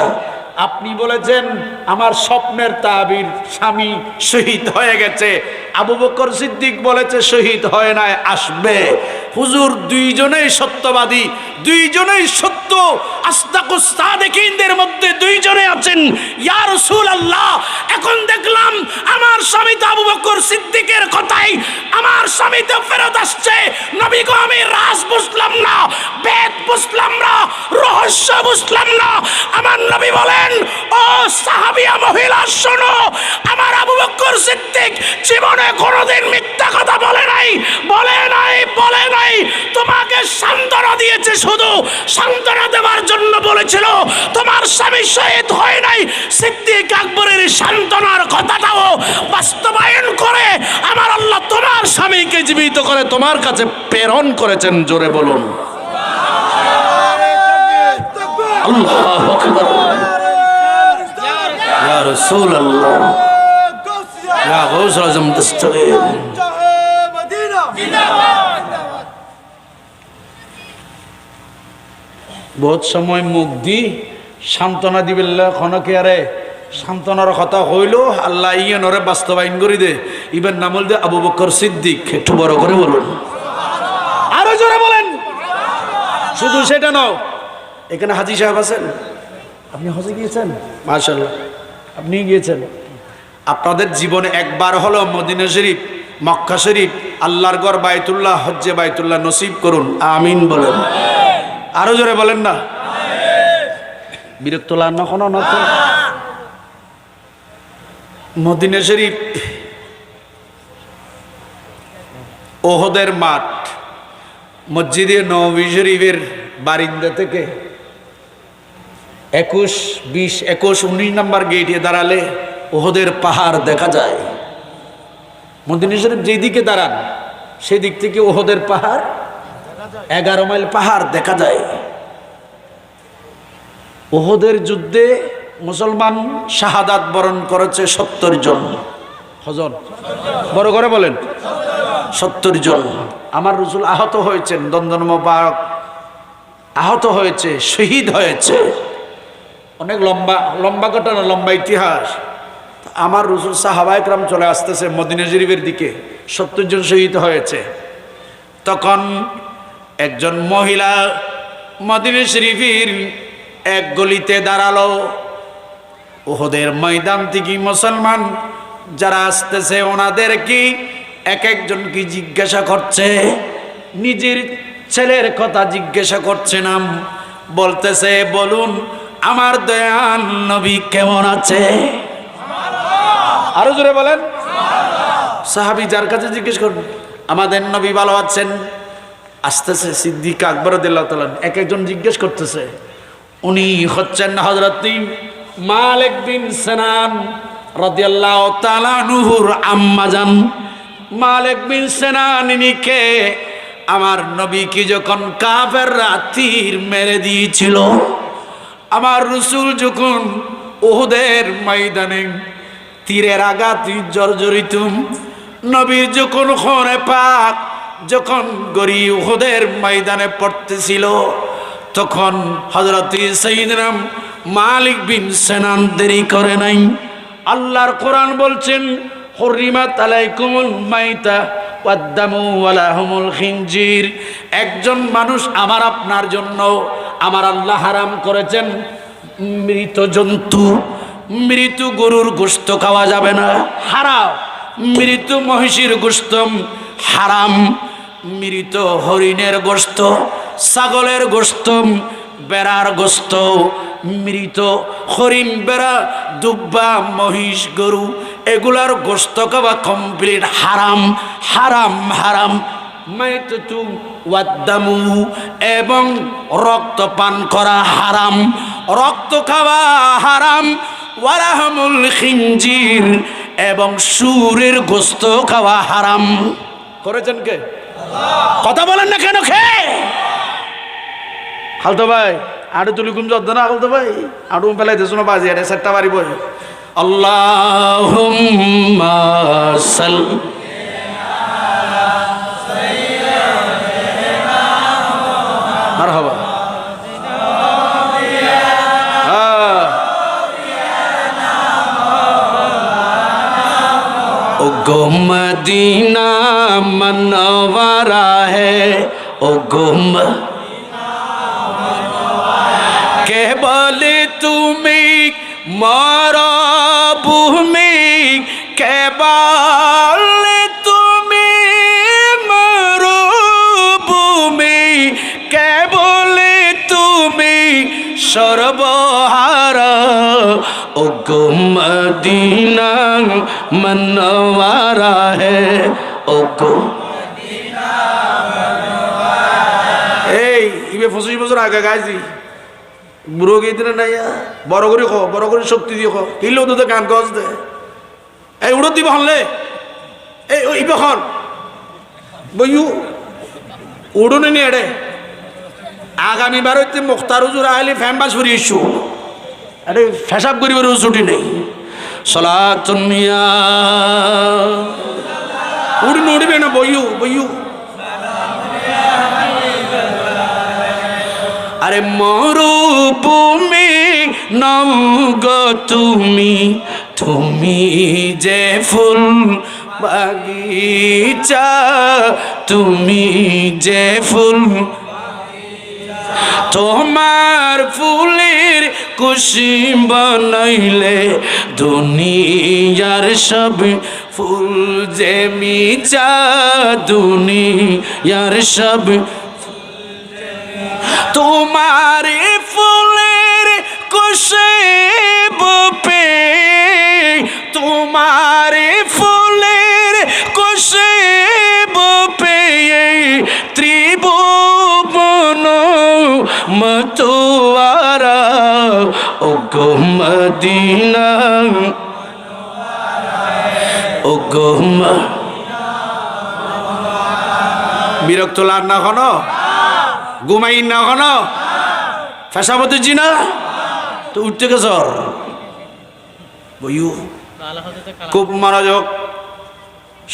Speaker 1: আপনি বলেছেন আমার স্বপ্নের তাবির স্বামী শহীদ হয়ে গেছে, আবু বকর সিদ্দিক বলেছে শহীদ হয় নাই, আসবে। হুজুর দুইজনেই সত্যবাদী, দুইজনেই সত্য। আসতাকুস সাদিকিনদের মধ্যে দুইজনে আছেন। ইয়া রাসূলুল্লাহ, এখন দেখলাম আমার স্বামী তো আবু বকর সিদ্দিকের কথাই আমার স্বামী তো ফেরত আসছে। নবী গো, আমি রাজ বুঝলাম না, বেদ বুঝলাম না, রহস্য বুঝলাম না। আমার নবী বলেন, ও সাহাবিয়া মহিলা শোনো, আমার আবু বকর সিদ্দিক জীবনে কোনোদিন মিথ্যা কথা বলে নাই, বলে নাই, বলে নাই। তোমাকে সান্ত্বনা দিয়েছে, শুধু সান্ত্বনা দেওয়ার জন্য বলেছিল তোমার স্বামী শহীদ হয় নাই। সিদ্দিক আকবরের সান্ত্বনার কথাটাও বাস্তবায়ন করে আমার আল্লাহ তোমার স্বামীকে জীবিত করে তোমার কাছে প্রেরণ করেছেন। জোরে বলুন আল্লাহু আকবার। ইয়া রাসূলুল্লাহ, ইয়া গাউসুল আজম দস্তগীর। বহুত সময় মুখ দি সান্ত্বনা দিবেল্লা খনকে আরে সান্ত্বনার কথা হইল আল্লাহ ইয়নরে বাস্তবায়ন করে দে। ইবেন নাম দে আবু বকর সিদ্দিক। একটু বড় করে বলুন, আরো জোরে বলেন। শুধু সেটা নাও, এখানে হাজী সাহেব আছেন, আপনি হজে গিয়েছেন? মাশাআল্লাহ, আপনি গিয়েছেন। আপনাদের জীবনে একবার হলো মদিনা শরীফ, মক্কা শরীফ, আল্লাহর ঘর বাইতুল্লাহ, হজ্জে বাইতুল্লাহ নসিব করুন, আমিন বলেন। আরো জোরে বলেন না। বিরক্ত লান না কোনো না তো। মদিনা শরীফ ওহদের মাঠ, মসজিদে নববী শরীফের বারিন্দা থেকে 21, 20, 21, 19 নম্বর গেটে দাঁড়ালে ওহদের পাহাড় দেখা যায়। মদিনা শরীফ যেদিকে দাঁড়ান সেদিক থেকে ওহদের পাহাড় 11 মাইল পাহাড় দেখা যায়। ওহদের যুদ্ধে মুসলমান শাহাদাত বরণ করেছে 70 জন। হজন বড় করে বলেন, 70 জন। আমার রাসূল আহত হয়েছেন, দন্দন মোবারক আহত হয়েছে, শহীদ হয়েছে। অনেক লম্বা লম্বা ঘটনা, লম্বা ইতিহাস। আমার রাসূল সাহাবায়ে কেরাম চলে আসতেছে মদিনা শরীফের দিকে, 70 জন শহীদ হয়েছে। তখন একজন মহিলা মদিনা শরীফের এক গলিতে দাঁড়ালো। উহুদের ময়দান থেকে মুসলমান যারা আসতেছে ওনাদের কি এক একজন কি জিজ্ঞাসা করছে, নিজের ছেলের কথা জিজ্ঞাসা করছে না, বলতেছে বলুন আমার দয়াল নবী কেমন আছে? আরো জোরে বলেন। সাহাবী যার কাছে জিজ্ঞেস করুন আমাদের নবী ভালো আছেন। আসতেছে সিদ্দিক আকবর রাদিয়াল্লাহু তাআলা, এক একজন জিজ্ঞেস করতেছে। উনি হচ্ছেন হযরত মালিক বিন সিনান রাদিয়াল্লাহু তাআলা আনহুর আম্মাজান। মালিক বিন সিনান ইনি কে? আমার নবীকে যখন কাফেররা তীর মেরে দিয়েছিল, আমার রাসূল যখন উহুদের ময়দানে তীরের আঘাতে জর্জরিত, নবীর যখন খুনে পাক যখন গরি উহুদের ময়দানে পড়তেছিল, তখন হযরত সাইয়্যিদনা মালিক বিন সিনান দেরি করে নাই। আল্লাহর কোরআন বলছেন হুররিমাত আলাইকুমুল মাইতা ওয়াদ-দামু ওয়া লাহমুল খিনজির। একজন মানুষ আমার আপনার জন্য আমার আল্লাহ হারাম করেছেন মৃত জন্তু, মৃত গরুর গোশত খাওয়া যাবে না, হারাম। মৃত মহিষের গোশত হারাম, মৃত হরিণের গোশত, ছাগলের গোশত, বেড়ার গোশত, মৃত হরিণ, বেড়া, দুব্বা, মহিষ, গরু এগুলার গোশত খাওয়া কমপ্লিট হারাম, হারাম, হারাম। মাইতাতু ওয়াদ-দামু এবং রক্ত পান করা হারাম, রক্ত খাওয়া হারাম। ওয়ালাহমুল খিনজির এবং সুরের গোশত খাওয়া হারাম। করেছেন কে? কথা বলেন না কেন? খেয়ে খালতো ভাই আড়ু তুলি কুম যদ্দ না খালতো ভাই আড়ু পেলাই দেশ বাজি আরে চারটা বাড়ি বই আল্লাহুম্মা সাল্লি মারহাবা। गो मदीना मनवारा है ओ गो केवल তুমি মরভূমি কেবল তুমি মরভূমি কেবল তুমি সর্বহারা ও গো মদিনা মনওয়ারা হে ও গো এই ইবে 25 বছর আগে গাইছি বুড়ো গেইতে না বড় করে শক্তি দিয়ে কিলো তো গান গজ দে এই উড়ো দিব হলে এই ইবে খন বইউ উড়নে নি এড়ে আগামী বার হইতে মুখতার হুজুর আইলে ফ্যাম্বাস ফুরিয়েছু আরে ফেসাব করিবার ছুটি নেই সালাতুন মিয়া উড়বে না বইউ আরে মরুভূমি নৌগো তুমি যে ফুল বাগিচা তুমি যে ফুল তোমার ফুলের কুসুম বানাইলে দুনিয়ার সব ফুল যে মিচা দুনিয়ার সব তোমার ফুলের কুসুম পে তোমার ফুলের কুসুম পে ত্রিভুবন মতোয়ারা ও গো মদিনা ও গো বিরক্ত লাগ না খন ঘুমাই না খন ফেসাবতে জি না তো উঠতে গেছ বইও খুব মনোযোগ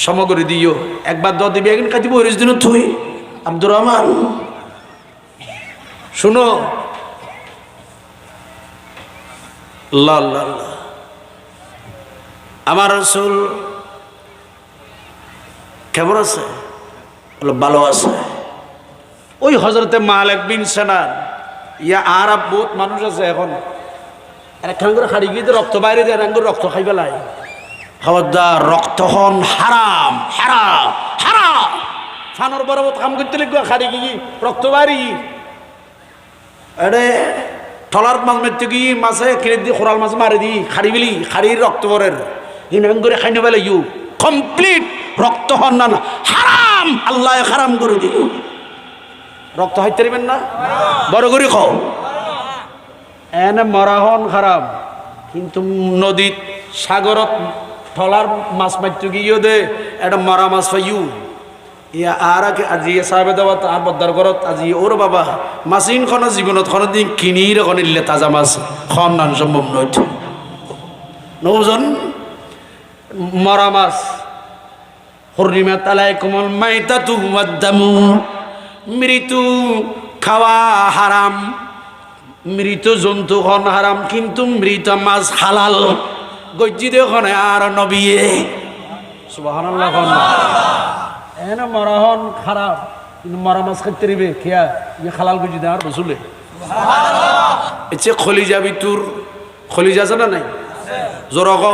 Speaker 1: সমগ্রী দিও একবার দ দিবি একদিন কাটিব হরিশ দিন তুই আব্দুর রহমান শুনো আমার রাসূল কেমন আছে? ভালো আছে। ওই হযরতে মালিক বিন সিনান ইয়া আরব বহুত মানুষ আছে এখন একখান করে হাড়ি গিয়ে রক্ত বাইরে দেয় একখান করে রক্ত খাই পেলায় খবরদার রক্ত হন হারাম হারাম হারাম ফানোর বরাবর কাম করতে লিখবো হাড়ি গিয়ে রক্ত বাড়ি আরে টলার মাছ মারতে গিয়ে মাছে কিনে দিয়ে খোরাল মাছ মারে দিই খাড়ি বিলি খাড়ির রক্ত বরের হিমেন করে খাই নেবে ইউ কমপ্লিট রক্ত হন না হারাম আল্লাহ হারাম করে দিই রক্ত হাইতে পারবেন না বড় করে খাও এনে মরা হন খারাপ কিন্তু নদীত সাগরত টলার মাছ মারতে গিয়ে দে একটা মরা মাছ পাইউ ইয়া আর আজি সাহেবে দেওয়া আর বদার ঘরত আজি ওর বাবা মাছিন খন জীবনত খন দিন কিনি রেখন দিলে তাজা মাছ খন নান সম্ভব নয় নৌজন মরা মাছ হরিমাত আলাইকুমুল মাইতাতু ওয়াদ-দামু মৃত্যু খাওয়া হারাম মৃত জন্তু খন হারাম কিন্তু মৃত মাছ হালাল গজ্জি দেখুন আর নবিয়ে সুবহানাল্লাহ খন এনে মরা হন খারাপ কিন্তু মরা মাছ খাইতে রিবে খেয়া ইয়ে হালাল গজ্জি দে আর রসুলে এসে খলিজা ভিতর খলিজা আছে না নাই জোরক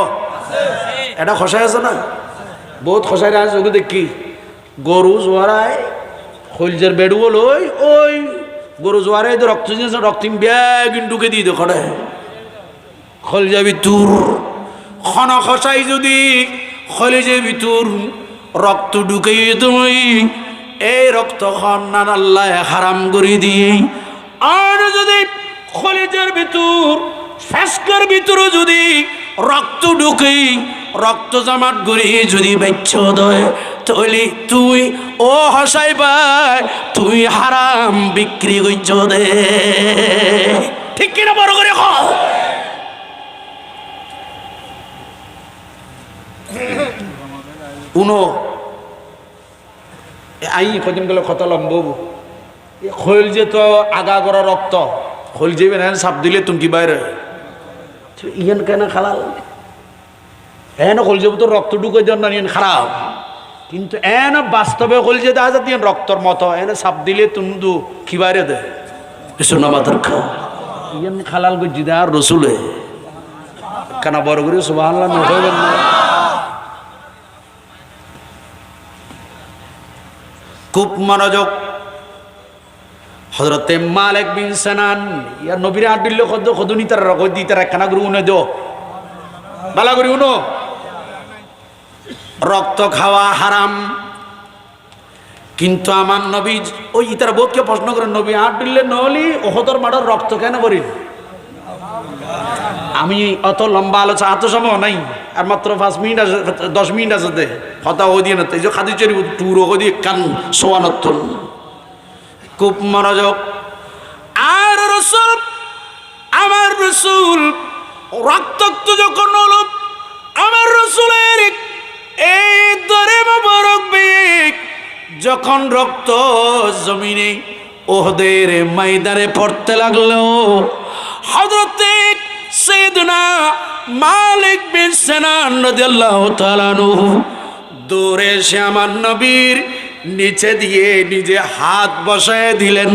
Speaker 1: এটা খসাই আছে না বহুত খসাই আছে ওকে দেখি গরু জোয়ারায় খলিজার বেড়ুও লই ওই গরু জোয়ারে রক্ত রক্তিম ব্যাগ ঢুকে দিয়ে দেখে খলিজা ভিতর খন খসাই যদি খলিজা ভিতর রক্ত ঢুকে তুমি এই রক্ত খন নান আল্লাহ হারাম করে দিয়ে আর যদি খলিজার ভিতর ফাস্কার ভিতরে যদি রক্ত ঢুকে রক্ত জমাট গড়িয়ে যদি বেচ্ছ দয় তাহলে তুই ও হসাইবাই তুই হারাম বিক্রি করছ দে ঠিক কিনা বড় করে উনো আই কদিন গেলে কত লম্বু খৈল যে তো আগা করা রক্ত খৈল যাবে না সাপ দিলে তুমি বাইরে ইয়ান কেন খালাল এন কলজে তো রক্ত ঢুকে দেন না খারাপ, কিন্তু এন বাস্তবে কলজে দেখা যাতে রক্তর মতো এনে সাপ দিলে তুন্দু খিবারে দে সোনামাতার খা ইয়ান খালাল গজি দে আর রসুলে কানা বড় করে সুবহানাল্লাহ নহবেন না। খুব মনোযোগ। হযরতে মালিক বিন সিনান ইয়া নবীর আদিল্য কদ কদুনি তার রকই দি তার কানা গুরু উনে দো বালা করি উনো। রক্ত খাওয়া হারাম, কিন্তু আমার নবী ওই ইতার বোধকে প্রশ্ন করে নবী আট দিলে নহলি ওহদর মাঠের রক্ত কেন করি? আমি অত লম্বা আলোচনা এত সময় নাই, আর মাত্র 5 মিনিট আছে 10 মিনিট আছে কথা ও দিয়ে না এই যে খাদি চরি টুর ও দিয়ে কান সোয়ানত্তন। খুব মনোযোগ। আর রসুল আমার রসুল রক্তাক্ত যখন হলো আমার রসুলের এই দরে মোবারক বেগ যখন রক্ত জমিনে ওহদের ময়দানে পড়তে লাগলো, হযরতে সাইয়েদনা মালিক বিন সিনান রাদিয়াল্লাহু তাআলা আনহু দৌড়ে এসে আমার নবীর নিচে দিয়ে নিজে হাত বসায় দিলেন।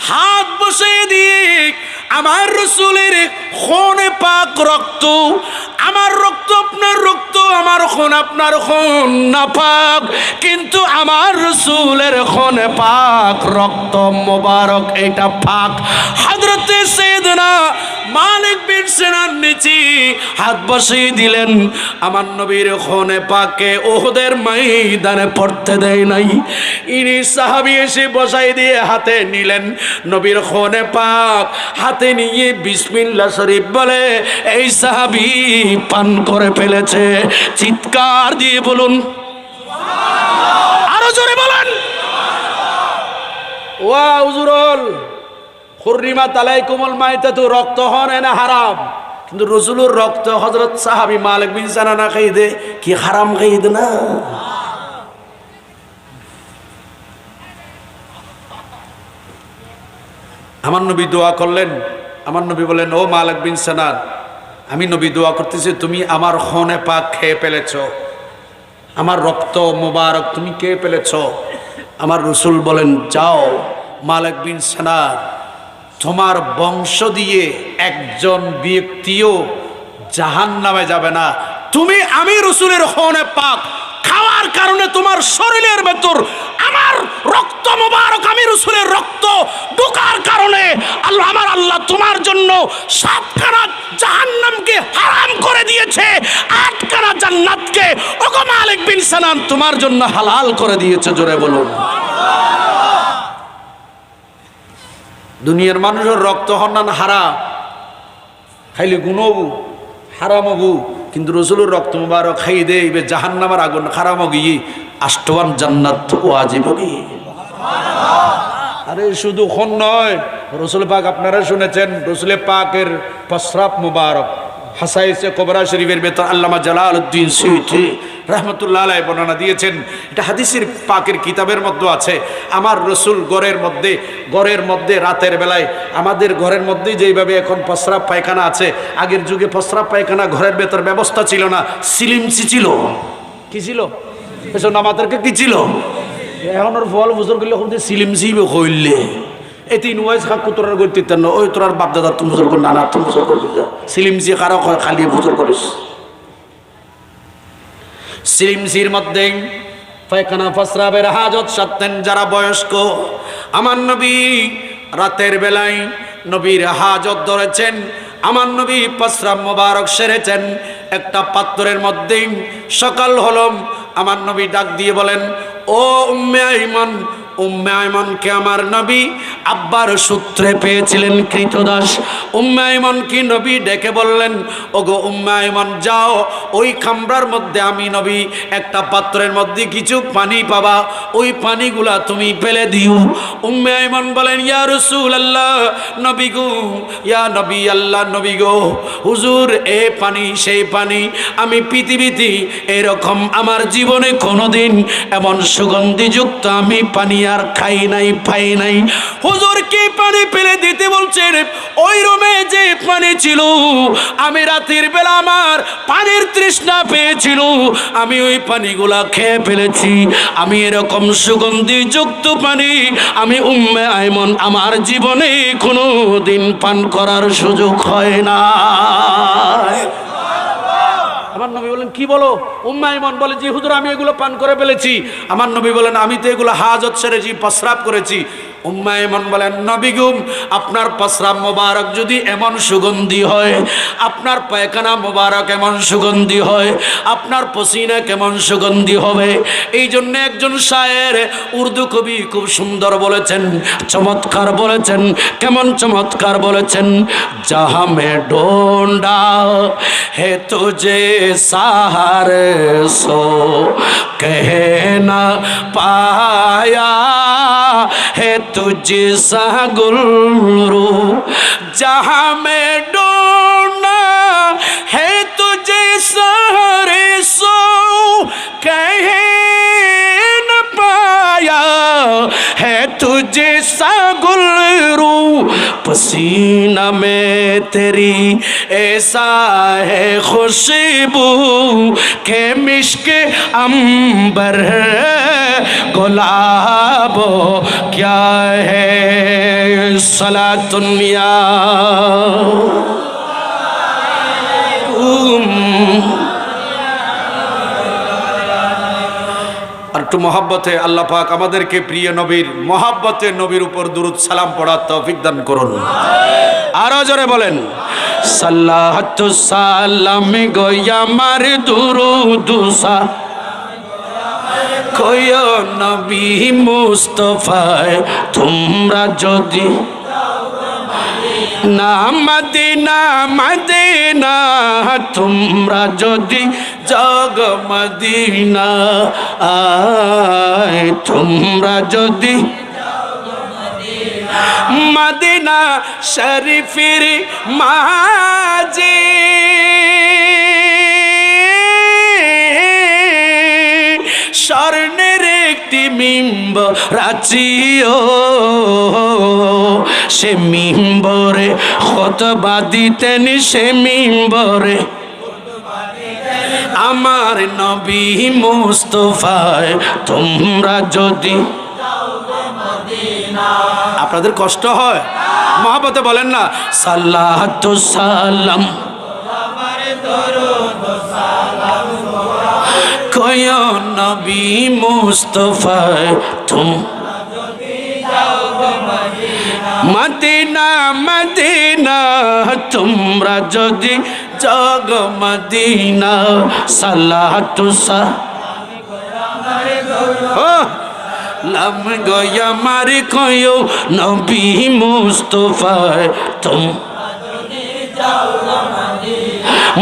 Speaker 1: হাত বসায় দিয়ে আমার রসুলের খুনে পাক রক্ত, আমার রক্ত আপনার রক্ত, আমার খুন আপনার খুন না পাক, কিন্তু আমার রসুলের খুনে পাক রক্ত মোবারক এটা পাক। হযরতে সাইয়েদনা মালিক বিন সিনান নিচে হাত বসিয়ে দিলেন। আমার নবীর খুনে পাকে ওহদের ময়দানে পড়তে দেয় নাই। ইনি সাহাবী এসে বসাই দিয়ে হাতে নিলেন নবীর খুনে পাক, হাতে নিয়ে বিসমিল্লাহ শরীফ বলে এই সাহাবী পান করে ফেলেছে। চিৎকার দিয়ে বলুন আরো জোরে বলেন ওয়া হুজুরুল হুররিমাত আলাইকুমুল মাইতাতু, রক্ত হন না হারাম, কিন্তু রসুলের রক্ত হযরত সাহাবী মালিক বিন সিনান না খাই দে কি হারাম খাই দে না। আমার নবী দোয়া করলেন। আমার নবী বলেন ও মালিক বিন সিনান, আমি নবী দোয়া করতেছি তুমি আমার খুনে পাক খেয়ে ফেলেছ, আমার রক্ত মোবারক তুমি খেয়ে ফেলেছ। আমার রসুল বলেন যাও মালিক বিন সিনান, তোমার বংশ দিয়ে একজন ব্যক্তিও জাহান্নামে যাবে না। তুমি আমি রসুলের খুনে পাক খাওয়ার কারণে তোমার শরীরের ভেতর আমার রক্ত মোবারক, আমি রসুলের রক্ত ঢোকার কারণে আল্লাহ আমার আল্লাহ তোমার জন্য 7 খানা জাহান্নামকে হারাম করে দিয়েছে, 8 খানা জান্নাতকে ওগো মালিক বিন সিনান তোমার জন্য হালাল করে দিয়েছে। জোরে বলুন। দুনিয়ার মানুষের রক্ত হন্নান হারাম, খাইলে গুণবু হারাম হবু, কিন্তু রসুলের রক্ত মুবারক খাই দে জাহান্নামের আগুন হারাম গিয়ে আষ্টওয়ান জান্নাত ওয়াজিব গিয়ে। আরে শুধু খন নয়, রসুল পাক আপনারা শুনেছেন রসুল পাকের প্রস্রাব মুবারক হাসাইসে কোবরা শরীফের ভেতর আল্লামা জালালউদ্দিন সুয়ুতি রহমতুল্লাহ আলাইহি বর্ণনা দিয়েছেন। এটা হাদিসের পাকের কিতাবের মধ্যে আছে। আমার রসুল ঘরের মধ্যে রাতের বেলায় আমাদের ঘরের মধ্যে যেইভাবে এখন প্রস্রাব পায়খানা আছে, আগের যুগে প্রস্রাব পায়খানা ঘরের ভেতর ব্যবস্থা ছিল না, সিলিমসি ছিল। কি ছিল? এসব আমাদেরকে কি ছিল? এখন ওর ফল বুঝর করলে খুব সিলিমসি হইলে এতে ইনওয়াইজ খা কুতরার করতে না ওই তোরার বাপ দাদা তুমি বুঝর কর নানা তুমি বুঝর করবি সিলিমসি কারো খালি বুঝর করিস। সিলিমসির মধ্যে পায়খানা প্রস্রাবের হাজত সারতেন যারা বয়স্ক। আমার নবী রাতের বেলায় নবীর হাজত ধরেছেন, আমার নবী প্রস্রাব মোবারক সেরেছেন একটা পাত্রের মধ্যে। সকাল হলো, আমার নবী ডাক দিয়ে বলেন ও উম্মে আইমান। উম্মে আইমানকে আমার নবী আব্বার সূত্রে পেয়েছিলেন কৃতদাস। উম্মে আইমান কি নবী ডেকে বললেন ওগো উম্মে আইমান যাও ওই খামরার মধ্যে আমি নবী একটা পাত্রের মধ্যে কিছু পানি পাবা, ওই পানিগুলা তুমি ফেলে দিও। উম্মে আইমান বলেন ইয়া রাসূলুল্লাহ, নবী গো, ইয়া নবী আল্লাহ নবী গো, হুজুর এ পানি সেই পানি, আমি পৃথিবীতে এরকম আমার জীবনে কোনোদিন এমন সুগন্ধিযুক্ত আমি পানি আর খাই নাই পাই নাই। হুজুরকে পানি ফেলে দিতে বলছেন। ওই রুমে যে পানি ছিল, আমি রাতের বেলা আমার পানির তৃষ্ণা পেয়েছিল, আমি ওই পানিগুলা খেয়ে ফেলেছি। আমি এরকম সুগন্ধি যুক্ত পানি আমি উম্মে আইমন আমার জীবনে কোনো দিন পান করার সুযোগ হয় না। আমার নবী বলেন কি বলো? উম্মে আইমন বলে জি হুজুর আমি এগুলো পান করে ফেলেছি। আমার নবী বলেন আমি তো এগুলো হাজত সেরেছি, প্রস্রাব করেছি। উম্মে আইমন বলেন নবী গো, আপনার প্রস্রাব মোবারক যদি এমন সুগন্ধি হয়, আপনার পায়খানা মোবারক এমন সুগন্ধি হয়, আপনার পসিনা কেমন সুগন্ধি হবে। এই জন্য একজন শায়ের উর্দু কবি খুব সুন্দর বলেছেন, চমৎকার বলেছেন। কেমন চমৎকার বলেছেন? जहाँ में ढूंढा है तुझे सहारे सो कह ना पाया है तुझे सा गुलरू। जहाँ में ढूंढा है तुझे सहारे सो कह ना पाया है तुझे सा गुलरू। पसीना में तेरी ऐसा है खुशबू के मिश्क अंबर गुलाबो क्या है सलातुन्या। আর একটু মহাব্বতে আল্লাহ পাক আমাদেরকে প্রিয় নবীর মহাব্বতে নবীর উপর দুরূদ সালাম পড়ার তৌফিক দান করুন। আরো জোরে বলেন সাল্লাতু সালাম গোয়া মার দুরূদ সা কয়ো নবী মুস্তাফায় তোমরা যদি না মদিনা মদিনা তোমরা যদি জগ মদিনা আয় তোমরা যদি মদিনা শরীফের মাঝে স্বর্ণের একটি মিম্বর রাচিও সে মিম্বরে খুতবা দিতেন সে মিম্বরে আমার নবী মুস্তাফায় তোমরা যদি। আপনাদের কষ্ট হয়? মহব্বতে বলেন না সাল্লাতু সালাম কয়ো নবী মুস্তাফায় তুম মদিনা মদিনা তোমরা যদি জগ মদিনা সাল্লাতু সালাম গোয়া মারি কয়ো নবী মুস্তাফায় তুম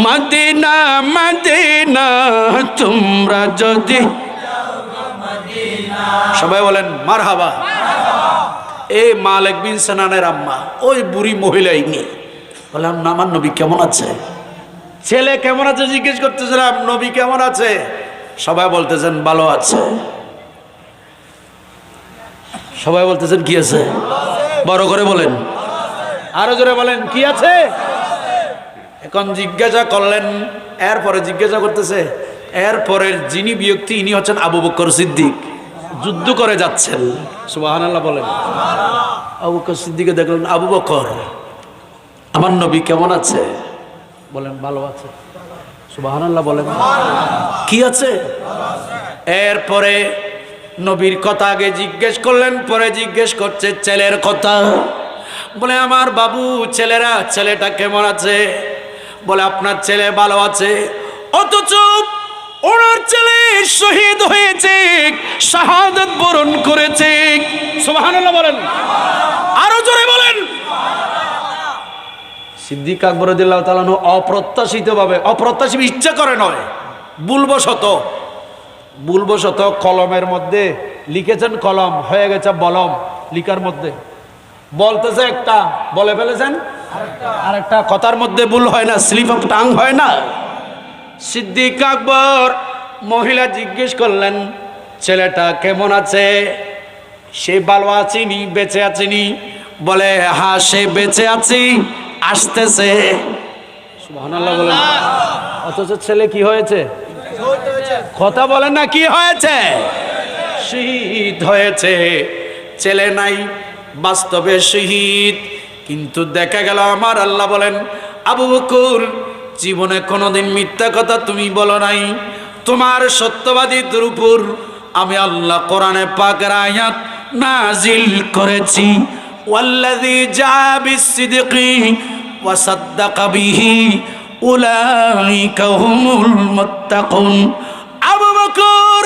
Speaker 1: মদিনা মদিনা তোমরা যদি। সবাই বলেন মারহাবা। এই মালিক বিন সিনানের আম্মা ওই বুড়ি মহিলাই নিয়ে বললাম না আমার নবী কেমন আছে, ছেলে কেমন আছে জিজ্ঞেস করতেছিলাম নবী কেমন আছে, সবাই বলতেছেন ভালো আছে। সবাই বলতেছেন কি আছে, বড় করে বলেন, আরো জোরে বলেন কি আছে। এখন জিজ্ঞাসা করলেন, এরপরে জিজ্ঞাসা করতেছে এরপরের যিনি ব্যক্তি ইনি হচ্ছেন আবু বকর সিদ্দিক, যুদ্ধ করে যাচ্ছেন। সুবহানাল্লাহ বলেন। আবু বকর সিদ্দিকে দেখলেন আবু বকর আমার নবী কেমন আছে, বলেন ভালো আছে। সুবহানাল্লাহ বলেন কি আছে। এরপরে নবীর কথা আগে জিজ্ঞেস করলেন, পরে জিজ্ঞেস করছে ছেলের কথা। বলে আমার বাবু ছেলেরা, ছেলেটা কেমন আছে, বলে আপনার ছেলে ভালো আছে। অথচ ওনার ছেলে শহীদ হয়েছে, শাহাদাত বরণ করেছে। সুবহানাল্লাহ বলেন, আরো জোরে বলেন। সিদ্দিক আকবর রাদিয়াল্লাহু তাআলা অপ্রত্যাশিতভাবে, অপ্রত্যাশিত ইচ্ছা করে নয়, ভুলবশত কলমের মধ্যে লিখেছেন, কলম হয়ে গেছে বলম, লিখার মধ্যে বলতেছে একটা, বলে ফেলেছেন আরেকটা। কথার মধ্যে ভুল হয় না, স্লিপ অফ টাং হয় না। সিদ্দিক আকবর মহিলা জিজ্ঞেস করলেন ছেলেটা কেমন আছে। সে ভালো আছিনি, বেঁচে আছিনি? বলে হ্যাঁ সে বেঁচে আছি, আসতেছে। সুবহানাল্লাহ বলেন। অথচ ছেলে কি হয়েছে? কথা বলেন না, কি হয়েছে? শহীদ হয়েছে। ছেলে নাই, বাস্তবে শহীদ। কিন্তু দেখা গেল আমার আল্লাহ বলেন, আবু বকর জীবনে কোনোদিন মিথ্যা কথা তুমি বলো নাই। তোমার সত্যবাদীদের উপর আমি আল্লাহ কোরআনে পাকের আয়াত নাজিল করেছি, ওয়াল্লাযী জা বিস-সিদকি ওয়া সাদ্দাকা বিহি উলাইকা হুমুল মুত্তাকুন। আবু বকর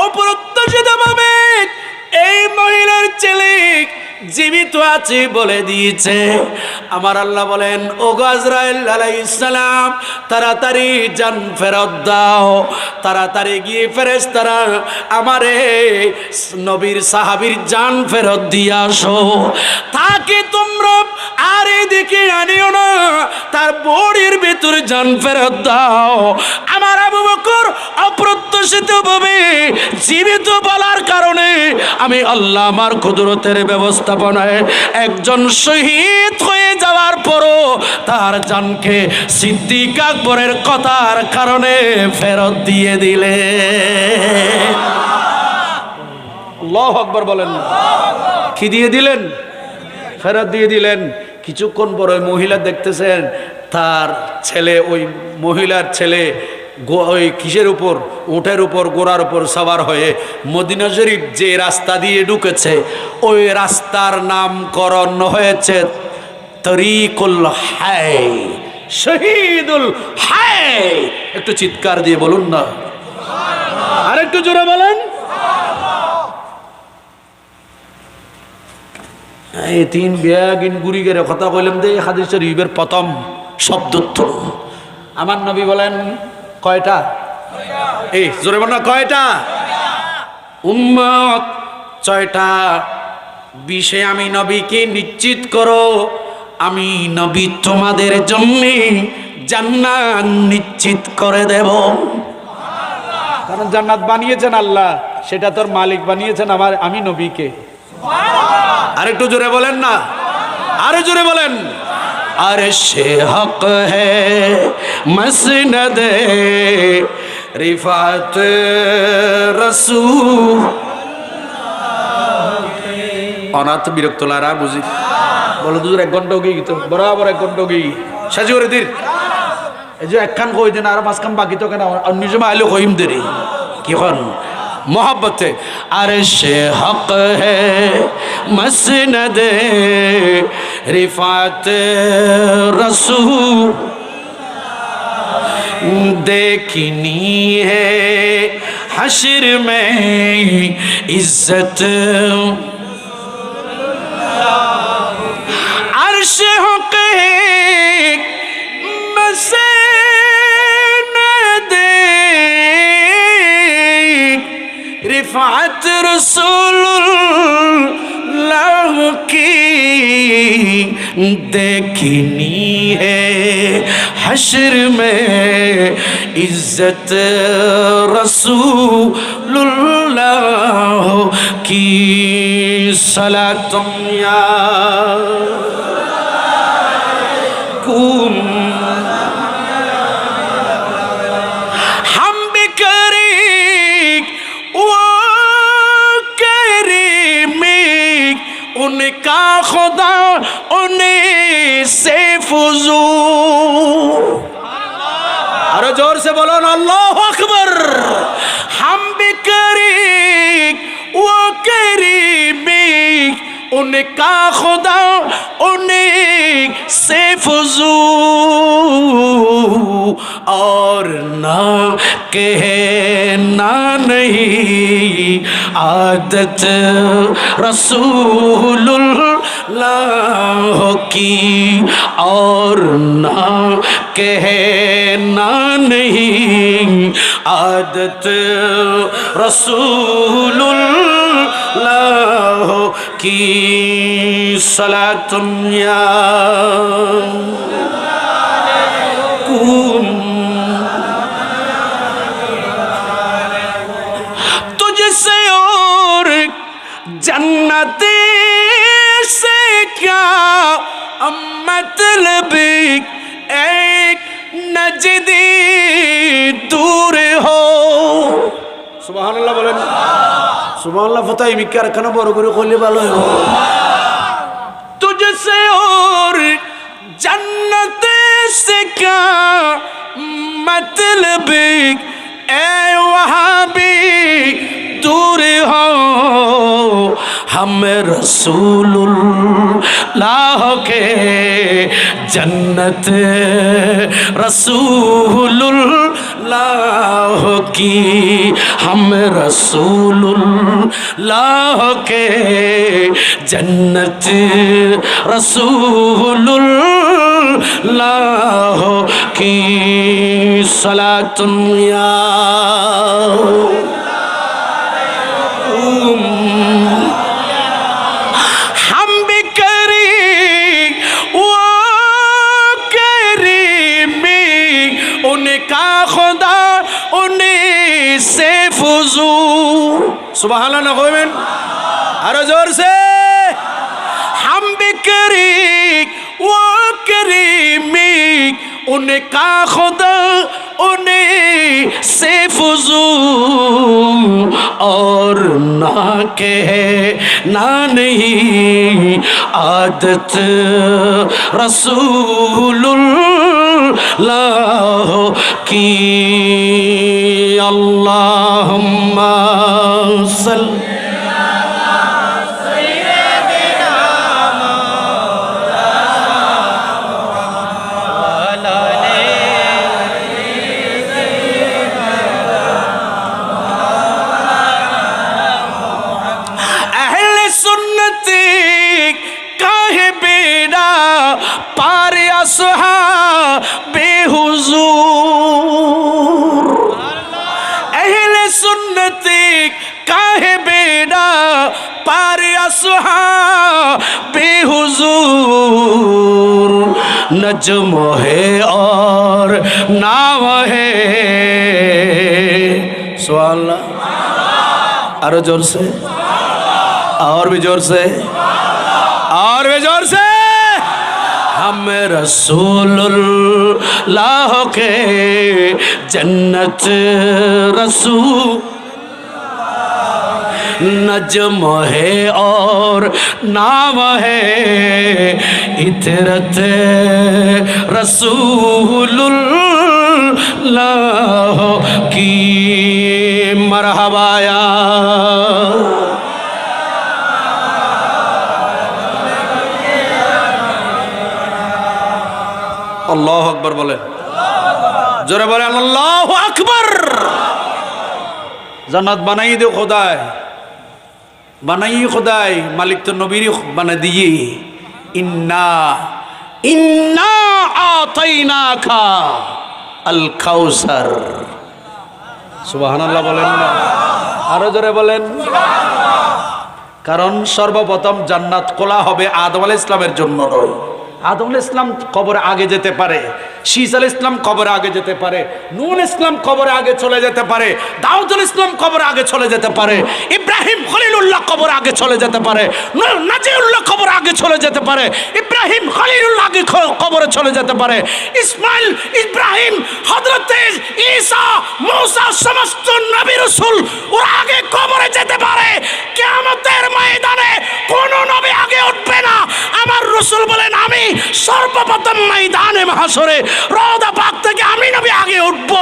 Speaker 1: অপ্রত্যাশিতভাবে এই মহিলার ছেলে জীবিত আছে বলে দিয়েছে। আমার আল্লাহ বলেন, ও আজরাইল আলাইহিস সালাম, তাড়াতাড়ি জান ফেরত দাও। তাড়াতাড়ি গিয়ে ফেরেশতারা আমারে নবীর সাহাবীর জান ফেরত দিয়ে আসো। তাকে তোমরা আর এদিকে আনিও না, তার বডির ভিতরে জান ফেরত দাও। আমার আবু বকর অপ্রত্যাশিতভাবে জীবিত বলার কারণে আমি আল্লাহ আমার কুদরতের ব্যবস্থাপনায় একজন শহীদ হয়ে যাওয়ার পরও তার জানকে সিদ্দিক আকবরের কথার কারণে ফেরত দিয়ে দিলে। আল্লাহু আকবার বলেন। কি দিয়ে দিলেন? ফেরত দিয়ে দিলেন। কিছুক্ষণ পর ওই মহিলা দেখতেছেন তার ছেলে, ওই মহিলার ছেলে ওই কিসের উপর, উটের উপর, ঘোড়ার উপর সওয়ার হয়ে মদিনা শরীফ যে রাস্তা দিয়ে ঢুকেছে ওই রাস্তার নামকরণ হয়েছে তরিকুল হায়, শহীদুল হায়। একটু চিৎকার দিয়ে বলুন না, আর একটু জোরে বলেন। এই তিন বেয়াগিন গুড়ি গেরে কথা কইলাম যে হাদিস শরীফের প্রথম শব্দ। আমার নবী বলেন কয়টা? এই জোরে বল না, কয়টা? উম্মত 6টা বিষয় আমি নবীকে নিশ্চিত করো, আমি নবী তোমাদের জন্য জান্নাত নিশ্চিত করে দেব। কারণ জান্নাত বানিয়েছেন আল্লাহ, সেটা তোর মালিক বানিয়েছেন আমি নবীকে। আরেকটু জোরে বলেন না, আরে জোরে বলেন। আরশে হক হ্যায় মসনদ রিফাত রাসূল। অনাথ বিরক্ত লারা বুঝি বলো দুজোর 1 ঘন্টা গিয়ে গিয়ে বরাবর 1 ঘন্টা গিয়ে সাজি করে দিন। এই যে একখান কই দেন আর 5 খান বাকি তো কেন নিজে আইলো কইম দেরি কি হন मोहब्बत है। अर्श हक है मसनद रिफात रसूल, देखनी है हश्र में इज्जत। अर्श हक है मसनद रिफात रसूलुल्लाह की, देखनी है हश्र में इज्जत रसूलुल्लाह की। सलातुम या कुम उनका खुदा उन्हीं से फुजूल। अरे जोर से बोलो ना अल्लाह अकबर। हम भी करीब वो करीब उनका खुदा उन्हीं से फुजूल, और ना कहना नहीं आदत रसूलुल्लाह की, और ना कहना नहीं आदत रसूलुल्लाह की। सलातुम या कुम तुझसे और जन्नत से क्या मतलब एक नजदी दूर हो सुबहानाल्लाह बोलें सुबहानाल्लाह फताही मिक्कार खाना बड़ করে কইলে ভালো হবে तुझसे और जन्नत से क्या मतलब ए वहाँ भी दूर हो हम रसूलुल्लाह के जन्नत रसूलुल्लाह की हम रसूलुल्लाह के जन्नत रसूलुल्लाह की सलातुन या हम भी करी वो करीमी उनका खुदा उन्हीं से फुजूल सुबहान अल्लाह कोई अरे जोर से हम भी करी वो करीमी उनका खुदा उन्हीं से फुजूल और ना कहे ना नहीं आदत रसूलुल्लाह की अल्लाहुम्मा सल्ली बेहुजूर अहले सुन्नती काहे बेड़ा पार बेहुजूर नजम है और नाम है सुभान अल्लाह और जोर से और भी जोर से और भी जोर से हम रसूलुल्लाह के जन्नत रसूल नजम है और नाम है इतरत रसूलुल्लाह की मरहबाया अल्लाह अकबर बोले जोरे बोले अल्लाह अकबर जन्नत बनाई दो खुदाए बनाइए खुदाए मालिक तो नबीरी बना दिए इन्ना इन्ना आतैना का अल कौसर सुबहानाल्लाह बोलें ना आरो जोरे बोलें कारण सर्वप्रथम জান্নাত খোলা হবে আদম আলাইহিস সালামের জন্য নয় আদম আলাইহিস সালাম কবরে আগে যেতে পারে শীস আলাইহিস সালাম কবরে আগে যেতে পারে নূহ আলাইহিস সালাম কবরে আগে চলে যেতে পারে দাউদ আলাইহিস সালাম কবরে আগে চলে যেতে পারে ইব্রাহিম খলিলুল্লাহ কবরে আগে চলে যেতে পারে নাজিউল্লাহ কবরে আগে চলে যেতে পারে ইব্রাহিম খলিলুল্লাহ আগে কবরে চলে যেতে পারে ইসমাইল ইব্রাহিম হযরত ঈসা মুসা সমস্ত নবী রাসূল ওরা আগে কবরে যেতে পারে কিয়ামতের ময়দানে কোন নবী আগে উঠবে না আমার রাসূল বলেন আমি সর্বপ্রথম ময়দানে মাহশরে রওজা পাক থেকে আমি নবী আগে উঠব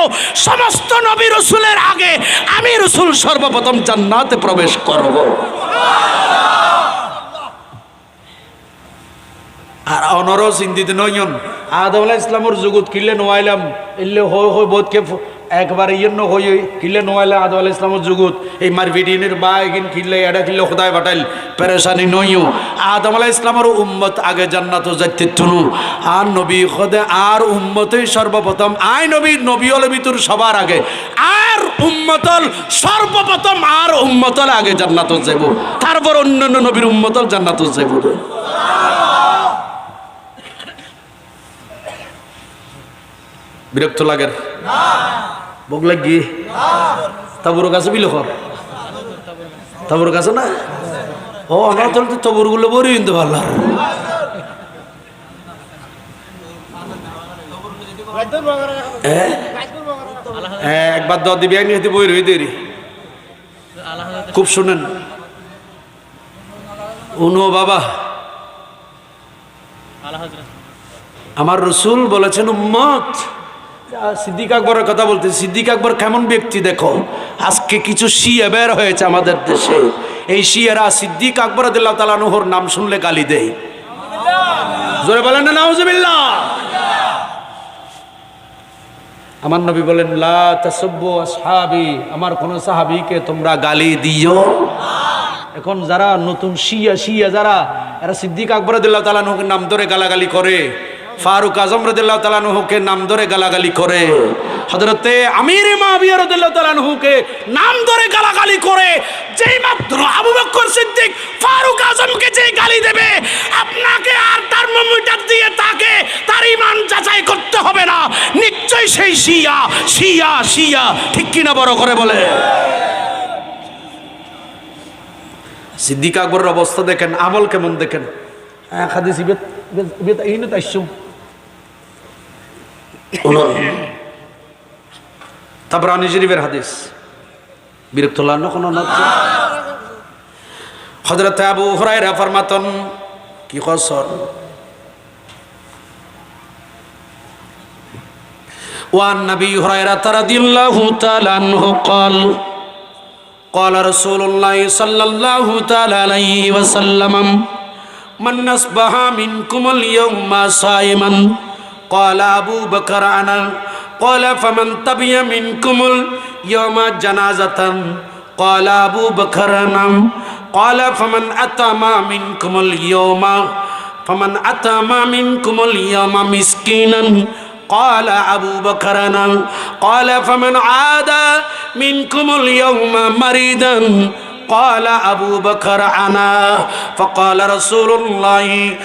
Speaker 1: সমস্ত নবী রাসূলের আগে আমি রাসূল সর্বপ্রথম জান্নাতে প্রবেশ করব আর অনরো চিন্তিত নয়ন আদম আলাইহিস সালামের জগৎ কিলে নওয়াইলাম ইল্লে হয় হয় বহুত কে একবারে ইন্ন হই কিলে নওয়াইলা আদম আলাইহিস সালামের জগৎ এই মার ভিডিনের বাইগিন কিলে এডা কিলে খোদাই বাটাইল পেরেশানি নইও আদম আলাইহিস সালামের উম্মত আগে জান্নাতে যাইতে তুলু আর নবী খোদে আর উম্মতই সর্বপ্রথম আই নবী নবী হল ভিতর সবার আগে আর উম্মতল সর্বপ্রথম আর উম্মতল আগে জান্নাতে যাব তারপর অন্যান্য নবীর উম্মতল জান্নাতে যাব বিরক্ত লাগে না ভোগ লাগি তাবুর কাছে বিল খর তাবুর কাছে না ও আমরা তো তবুরগুলো বড়ি কিন্তু ভালো একবার দ দিবি এক বই রই দেরি খুব শুনেন উনো বাবা আমার রসুল বলেছেন উম্মত সিদ্দিক আকবরের কথা বলতে সিদ্দিক আকবর কেমন ব্যক্তি দেখো আজকে কিছু শিয়া বের হয়েছে আমাদের দেশে এই শিয়ারা সিদ্দিক আকবর রাদিয়াল্লাহু তাআলা আনহুর নাম শুনলে গালি দেয় জোরে বলেন না নাউজুবিল্লাহ আমার নবী বলেন লা তাসুব্বু আসহাবি আমার কোন সাহাবীকে তোমরা গালি দিও এখন যারা নতুন শিয়া যারা এরা সিদ্দিক আকবর রাদিয়াল্লাহু তাআলা আনহুর নাম ধরে গালাগালি করে ফারুক আজম রাদিয়াল্লাহু তাআলা আনহুকে নাম ধরে গালাগালি করে হযরতে আমির মুআবিয়া রাদিয়াল্লাহু তাআলা আনহুকে নাম ধরে গালাগালি করে যেই মাত্র আবু বকর সিদ্দিক ফারুক আজমকে যে গালি দেবে আপনাকে আর থার্মোমিটার দিয়ে তাকে তার ঈমান যাচাই করতে হবে না নিশ্চয়ই সেই শিয়া ঠিক কি না বড় করে বলে সিদ্দিক আকবরের অবস্থা দেখেন আমল কেমন দেখেন এক হাদিস বেত ইন তাইসুম তাবরানী শরীফের হাদিস বিরক্ত লাগলো কোন না হযরত আবু হুরায়রা ফরমাতেন কি কসর ওয়ান নবী হুরায়রা রাদিয়াল্লাহু তাআলা আনহু قال قال رسول الله صلى الله تعالى عليه وسلم من أصبح منكم اليوم صائما قال أبو بكر أنا قال فمن تبع منكم اليوم جنازة قال أبو بكر أنا قال فمن أتم منكم اليوم مسكينا قال أبو بكر أنا قال فمن عاد منكم اليوم مريضا قال أبو بكر أنا فقال رسول الله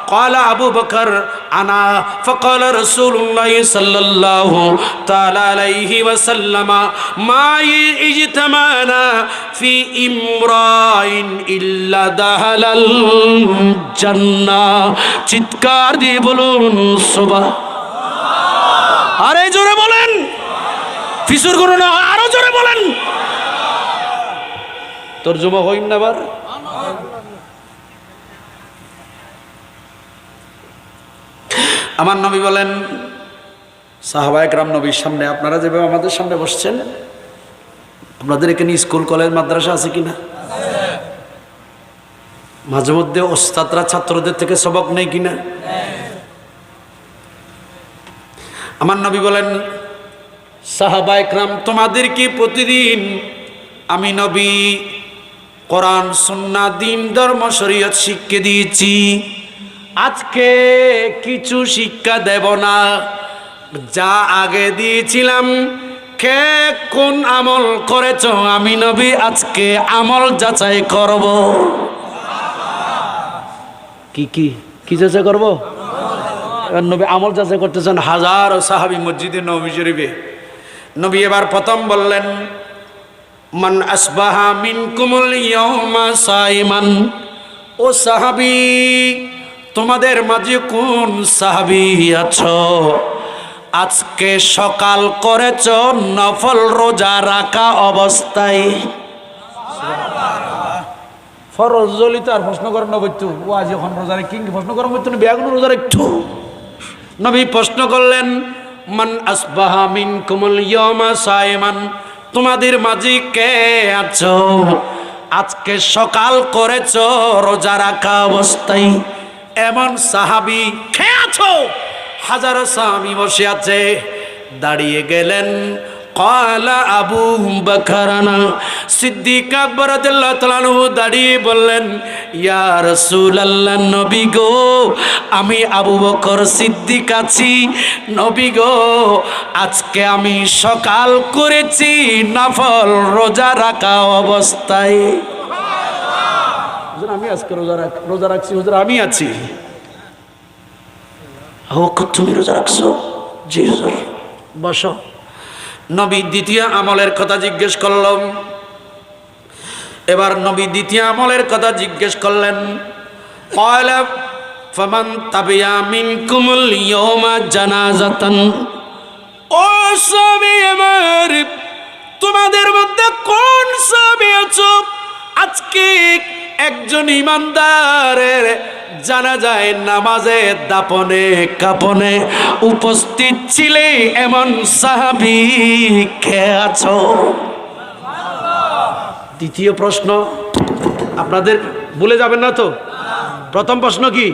Speaker 1: قال أبو بكر أنا فقال رسول الله صلى الله تعالى عليه وسلم ما اجتمعنا في امرأ إلا دخل الجنة চিৎকার দিয়ে বলুন সুবহান আরে জোরে বলেন ফিসুর করুন আরো জোরে বলেন তরজমা হইন না বার আমার নবী বলেন সাহাবায়ে কেরাম নবীর সামনে আপনারা যেভাবে আমাদের সামনে বসছেন আপনাদের এখানে স্কুল কলেজ মাদ্রাসা আছে কিনা মাঝে মধ্যে ওস্তাদরা ছাত্রদের থেকে সবক নেই কিনা আমার নবী বলেন সাহাবায়ে কেরাম তোমাদের কি প্রতিদিন আমি নবী কোরআন সুন্নাহ দ্বীন ধর্ম শরীয়ত শিক্ষা দিয়েছি আজকে কিছু শিক্ষা দেব না যা আগে দিয়েছিলাম কে কোন আমল করেছো আমি নবী আজকে আমল যাচাই করব কি যাচাই করব নবী আমল যাচাই করতেছেন হাজারো সাহাবী মসজিদে নববী শরীফে নবী এবার প্রথম বললেন মান আসবাহা মিনকুমুল ইয়াউমা সাইমান ও সাহাবী তোমাদের মাঝে কোন সাহাবী আছো আজকে সকাল করেছ নফল রোজা রাখা অবস্থায় ফরজ জলিত আর প্রশ্ন করেন নবৈতু ও আজ এখন রোজা রেখে কি প্রশ্ন করেন বৈতু বেগুন রোজা একটু নবী প্রশ্ন করলেন মান আসবাহা মিনকুমুল ইয়াউমা সাইমান তোমাদের মাঝে কে আছো আজকে সকাল করেছ রোজা রাখা অবস্থায় এমন সাহাবী কে আছো হাজারো সাহাবী বসে আছে দাঁড়িয়ে গেলেন ক্বালা আবু বকর সিদ্দিক আকবর রাদিয়াল্লাহু তাআলা আনহু দাঁড়িয়ে বললেন ইয়া রাসূলুল্লাহ নবী গো আমি আবু বকর সিদ্দিক আছি নবী গো আজকে আমি সকাল করেছি নফল রোজা রাখা অবস্থায় হুজুর আমি আজকে রোজা রাখছি হুজুর আমি আছি ও তুমি রোজা রাখছো জি হুজুর বসো নবী দ্বিতীয় আমলের কথা জিজ্ঞেস করলাম এবার নবী দ্বিতীয় আমলের কথা জিজ্ঞেস করলেন। ক্বালা ফামান তাবিয়া মিনকুমুল ইয়াওমা জানাজাতান, ও সাহাবী আমার, তোমাদের মধ্যে কোন সাহাবী আছো আজকে একজন ইমানদারের জানাজায় নামাজে দাপনে কাপনে উপস্থিত ছিলে এমন সাহাবী কে আছো? দ্বিতীয় প্রশ্ন আপনাদের ভুলে যাবেন না তো? প্রথম প্রশ্ন কি?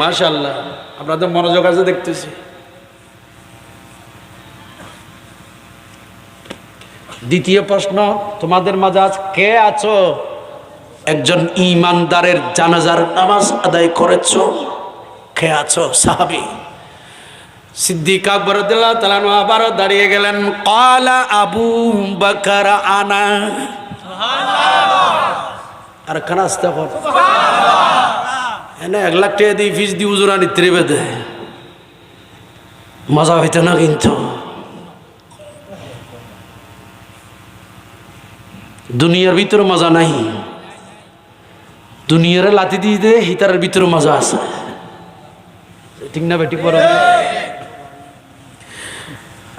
Speaker 1: মাশাআল্লাহ, আপনাদের মনোযোগ আছে দেখতেছি। দ্বিতীয় প্রশ্ন, তোমাদের মাঝে আজ কে আছো একজন ঈমানদারের জানাজার নামাজ আদায় করেছো? কে আছো? সাহাবী সিদ্দিক আকবর রাদিয়াল্লাহু তাআলা আনহু আবারও দাঁড়িয়ে গেলেন। ক্বালা আবু বকর আনা। সুবহানাল্লাহ। আর কানা আস্তাগফির সুবহানাল্লাহ। এনে 1 লাখ টাকা দিয়ে ফিস দি উজুরানি ত্রিবে দে, মজা হইতো না কিন্তু। দুনিয়ার ভিতরে মজা নাই, দুনিয়ারে লাতি দিয়ে দে হিতারের ভিতরে মজা আছে, ঠিক না বেটি? পড়ো।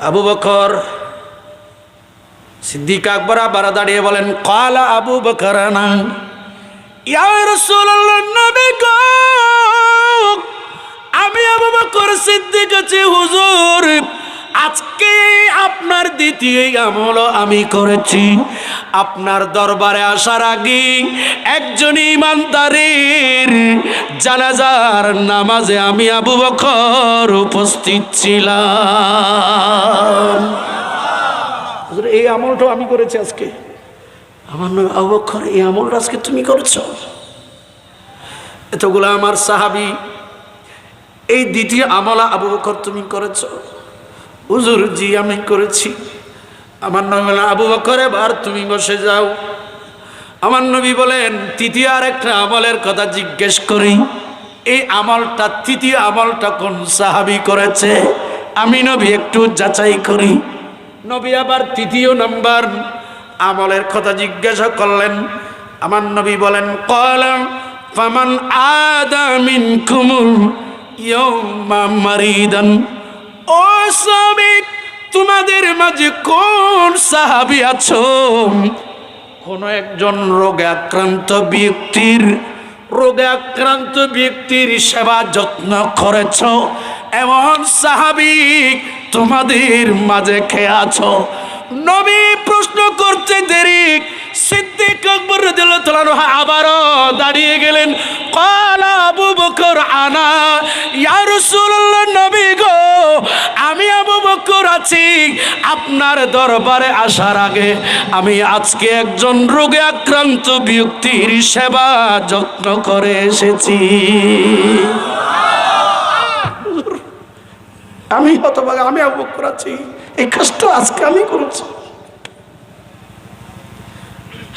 Speaker 1: আবু বকর সিদ্দিক আকবর আবার দাঁড়িয়ে বলেন, ক্বালা আবু বকর আনা। ইয়া রাসূলুল্লাহ, নবী গো, আমি আবু বকর সিদ্দিক আছি হুজুর। আজকে আপনার দ্বিতীয় আমল আমি করেছি। আপনার দরবারে আসার আগে একজন ঈমানদারের জানাজার নামাজে আমি আবু বকর উপস্থিত ছিলাম। এই আমলটা আমি করেছি আজকে। আমার নাম আবু বকর, এই আমলটা আজকে তুমি করেছো। এতগুলো আমার সাহাবী, এই দ্বিতীয় আমল আবু বকর তুমি করেছো? হুজুর জি আমি করেছি। আমার নাম আবু বকর, এবার তুমি বসে যাও। আমার নবী বলেন, তৃতীয় আর একটা আমলের কথা জিজ্ঞেস করি, এই আমলটা তৃতীয় আমলটা কোন সাহাবী করেছে? আমি নবী একটু যাচাই করি। নবী আবার তৃতীয় নাম্বার আমলের কথা জিজ্ঞাসা করলেন। আমার নবী বলেন, ক্বালা ফামান আদা মিনকুমুল ইয়াওমা মারিদান। ও সাহাবী, তোমাদের মাঝে কোন সাহাবী আছো কোন একজন রোগে আক্রান্ত ব্যক্তির সেবা যত্ন করেছ, এমন সাহাবী তোমাদের মাঝে কে আছো? নবী প্রশ্ন করতে দেরি সিদ্দিক আকবর রাদিয়াল্লাহু তাআলা আনহু আবারও দাঁড়িয়ে গেলেন। ক্বালা আবু বকর আনা। ইয়া রাসূলুল্লাহ, নবী গো, আমি আবু বকর আছি। আপনার দরবারে আসার আগে আমি আজকে একজন রোগে আক্রান্ত ব্যক্তির সেবা যত্ন করে এসেছি। আমি হতভাগা, আমি আবু বকর আছি, এই কষ্ট আজকে আমি করেছি।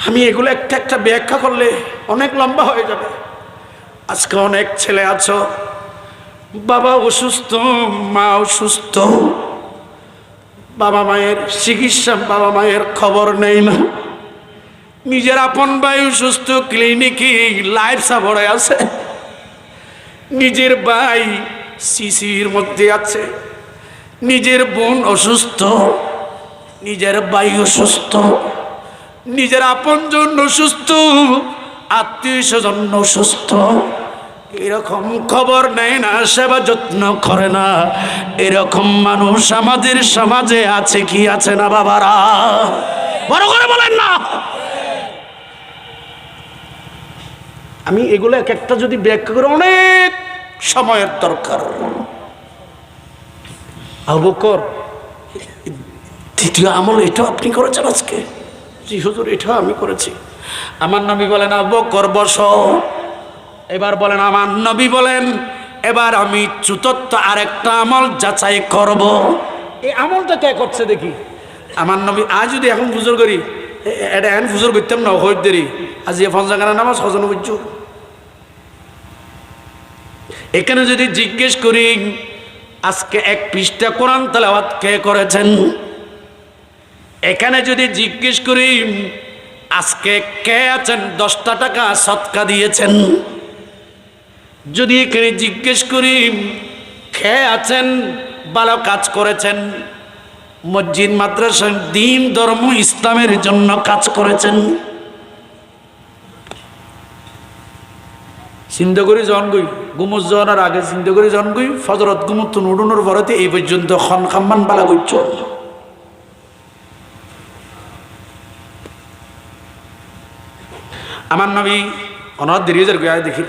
Speaker 1: আমি এগুলো একটা একটা ব্যাখ্যা করলে অনেক লম্বা হয়ে যাবে। আজকে অনেক ছেলে আছো, বাবা অসুস্থ, মা অসুস্থ, বাবা মায়ের চিকিৎসা, বাবা মায়ের খবর নেই না। নিজের আপন ভাই অসুস্থ, ক্লিনিকে লাইফ সাপোর্টে আছে। নিজের ভাই সিসির মধ্যে আছে, নিজের বোন অসুস্থ, নিজের ভাই অসুস্থ, নিজের আপনজন অসুস্থ, আত্মীয় স্বজন অসুস্থ। এরকম খবর নেয় না, সেবা যত্ন করে না, এরকম মানুষ আমাদের সমাজে আছে কি আছে না? বাবারা বড় করে বলেন না। আমি এগুলো এক একটা যদি ব্যাখ্যা করে অনেক সময়ের দরকার। আবু বকর দ্বিতীয় আমল এটা আপনি করেছেন আজকে? জি হুজুর, এটা আমি করেছি। আমার নবী বলেন, আবু বকর বসো। এবার বলেন, আমার নবী বলেন, এবার আমি চতুর্থ আরেকটা আমল যাচাই করব। এই আমলটা কে করছে দেখি। আমার নবী আজ যদি এখন ফুজর করি, এটা এখন ফুজর করতাম না, হইত দেরি আজ ফঞ্চাগানা নামাজ হজন বুঝছো। এখানে যদি জিজ্ঞেস করি আজকে 1 পৃষ্ঠা কোরআন তেলাওয়াত কে করেছেন, এখানে যদি জিজ্ঞেস করি আজকে কে আছেন 10টা টাকা সদকা দিয়েছেন? যদি এখানে জিজ্ঞেস করি কে আছেন ভালো কাজ করেছেন, মসজিদ মাদ্রাসা দ্বীন ধর্ম ইসলামের জন্য কাজ করেছেন? চিন্তা করি জন গই গুমুজ জনের আগে চিন্তা করি জন গই ফজরত গুমুত উড়ুনোর পরেতে এই পর্যন্ত খন খাম্মান বালা করছ। আমার নবী অনাথ দেরিয়ে যার গায়ে দেখি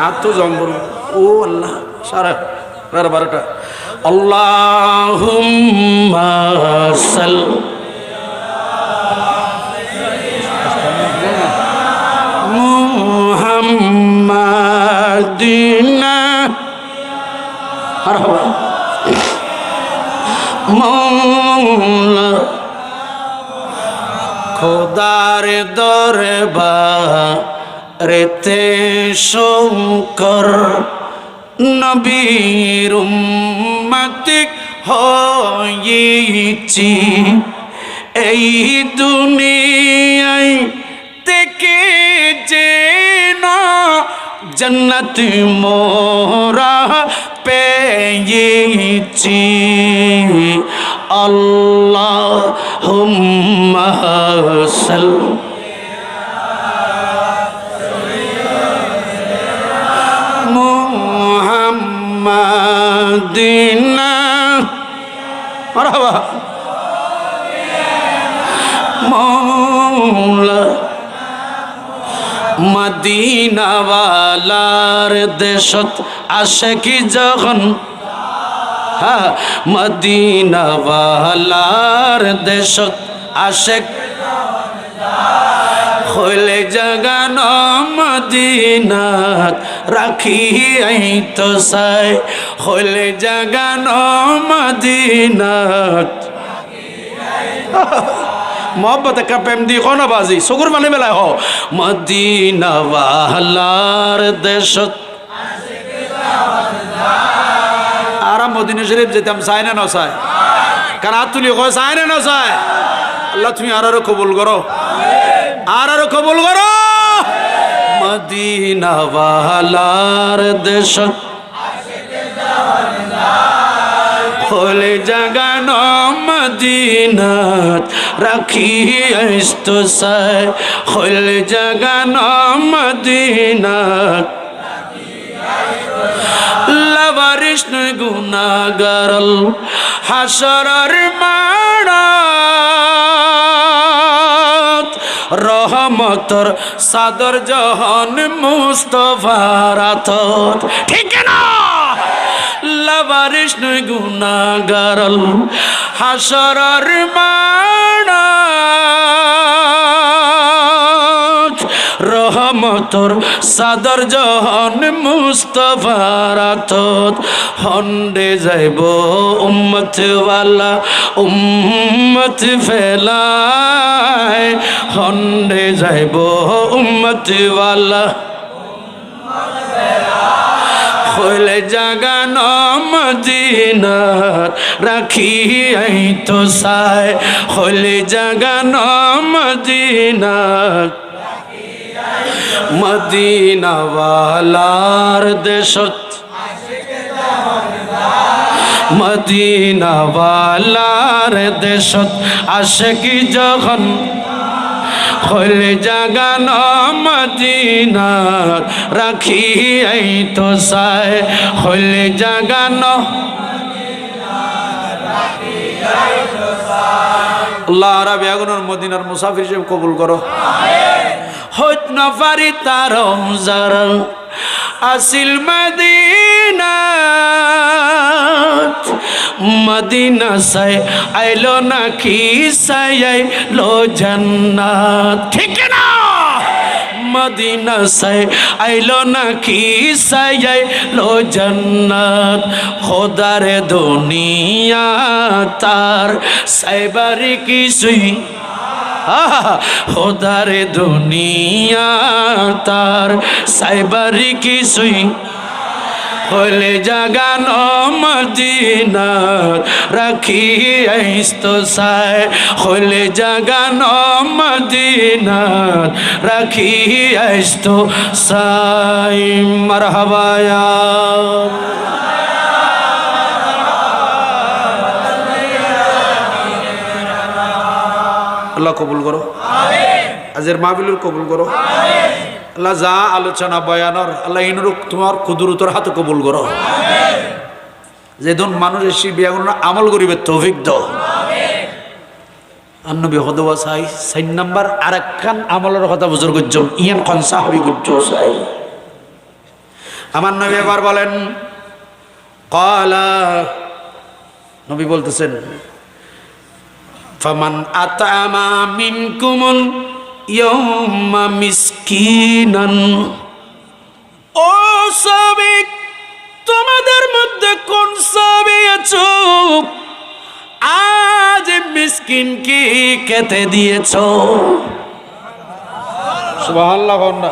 Speaker 1: আর তো জন বড় ও আল্লাহ সারা 12টা আল্লাহুম্মা সাল্লি মুহাম্মাদিনা মারহাবা মওলা খোদার দরবারেতে শঙ্কর নবীর উম্মতি হয়েছি এই দুনিয়ায় থেকে যেন জান্নাত মোরা পেয়েছি। আল্লাহুম্মা সাল্লি মুহাম্মাদিনা মারহাবা মওলা মদিনাওয়ালার দেশত আশিকি যখন হ্যাঁ মদিনাওয়ালার দেশত আশিক হইলে জাগান মদিনাত রাখি তো সাই হইলে জাগান মদিনাত मोहब्बत का प्रेम दी कोना बाजी सुकुर माने मेला हो मदीना वालार देशत आरा मदीना शरीफ যেতাম চাই না চাই কারণ আতুলি কয় চাই না চাই আল্লাহ তুমি আরো কবুল করো আরো কবুল করো মদীনা ওয়ালার দেশত হলে জাগান মদিনাত রাখি তো সাই হলে জাগান মদিনাত লাবারিশ গুনাহগারল হাসরের মাড়াত রহমতর সাদর জহন মুস্তফার আতত ঠিক না লাবারিশ গুনাহগারল হাসরের মাড়াত রহমতর সাদর জহন মুস্তফার আতত হন্ডে যাইব উম্মত ওয়ালা উম্মত ফেলায় হন্ডে যাইব উম্মত ওয়ালা হইলে জাগান মদিনাত রাখি তো সাই হইলে জাগান মদিনাত মদিনাওয়ালার দেশত মদিনাওয়ালার দেশত আশিকি যখন হইলে জাগান মদিনাত রাখি তো সাই হইলে জাগান আল্লাহ রাব্বি আগুনের মদিনার মুসাফির হিসেবে কবুল করো হইত না পারি তার যারা আসিল মদিনাত মদিনা সাই আইলো নাকি সাই আইলো জান্নাত ঠিক না মদিনা সাই আইলো নাকি সাই আইলো জান্নাত খোদারে দুনিয়া তার সাইবারি কিছুই খোদারে দুনিয়া তার সাইবারি কিছুই
Speaker 2: হলে জাগানো মদিনার রাখিয়াইস্ত সায় হলে জাগানো মদিনার রাখিয়াইস্ত সায় মারহাবা ইয়া
Speaker 1: আল্লাহ কবুল করো, আজের মাহফিলুর কবুল করো। আল্লাহ যা আলোচনা বয়ানর আল্লাহ ইনরূপ তোমার কুদরতের হাতে কবুল করো। যেদিন মানুষ এসে বিয়া করুন আমল করিবে তৌফিক দাও। নবী হদওয়া চাই 4 নাম্বার আরেকখান আমলের কথা বুঝর গজ্জম ইয়ান কোন সাহাবী গজ্জ চাই। আমার নবী এবার বলেন ক্বালা নবী বলতেছেন ফামান আতামা মিনকুমুল ইয়াউমা মিসকিনান ও সাহাবী তোমাদের মধ্যে কোন সাহাবী আছো আজ মিসকিনকে খেতে দিয়েছো? সুবহানাল্লাহ বন্না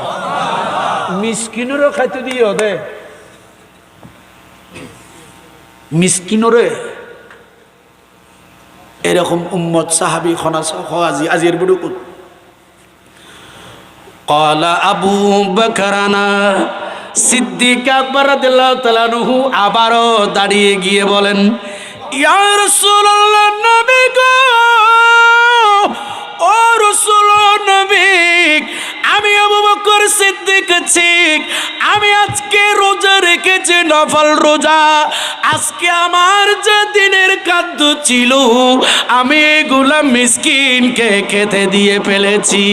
Speaker 1: মিসকিনেরও খাইতে দিও দে মিসকিনরে এরকম উম্মত সাহাবী খনা আজি আজির বুড়ুকুত ক্বালা আবু বকরানা সিদ্দিক আকবর রাদিয়াল্লাহু তাআলা আনহু আবারও দাঁড়িয়ে গিয়ে বলেন ইয়া রাসূলুল্লাহ নবী গো ও রাসূলুল্লাহ নবী আমি আবু বকর সিদ্দিক আছি আমি আজকে রোজা রেখেছি নফল রোজা আজকে আমার যে দিনের খাদ্য ছিল আমি এগুলা মিসকিনকে খেতে দিয়ে ফেলেছি।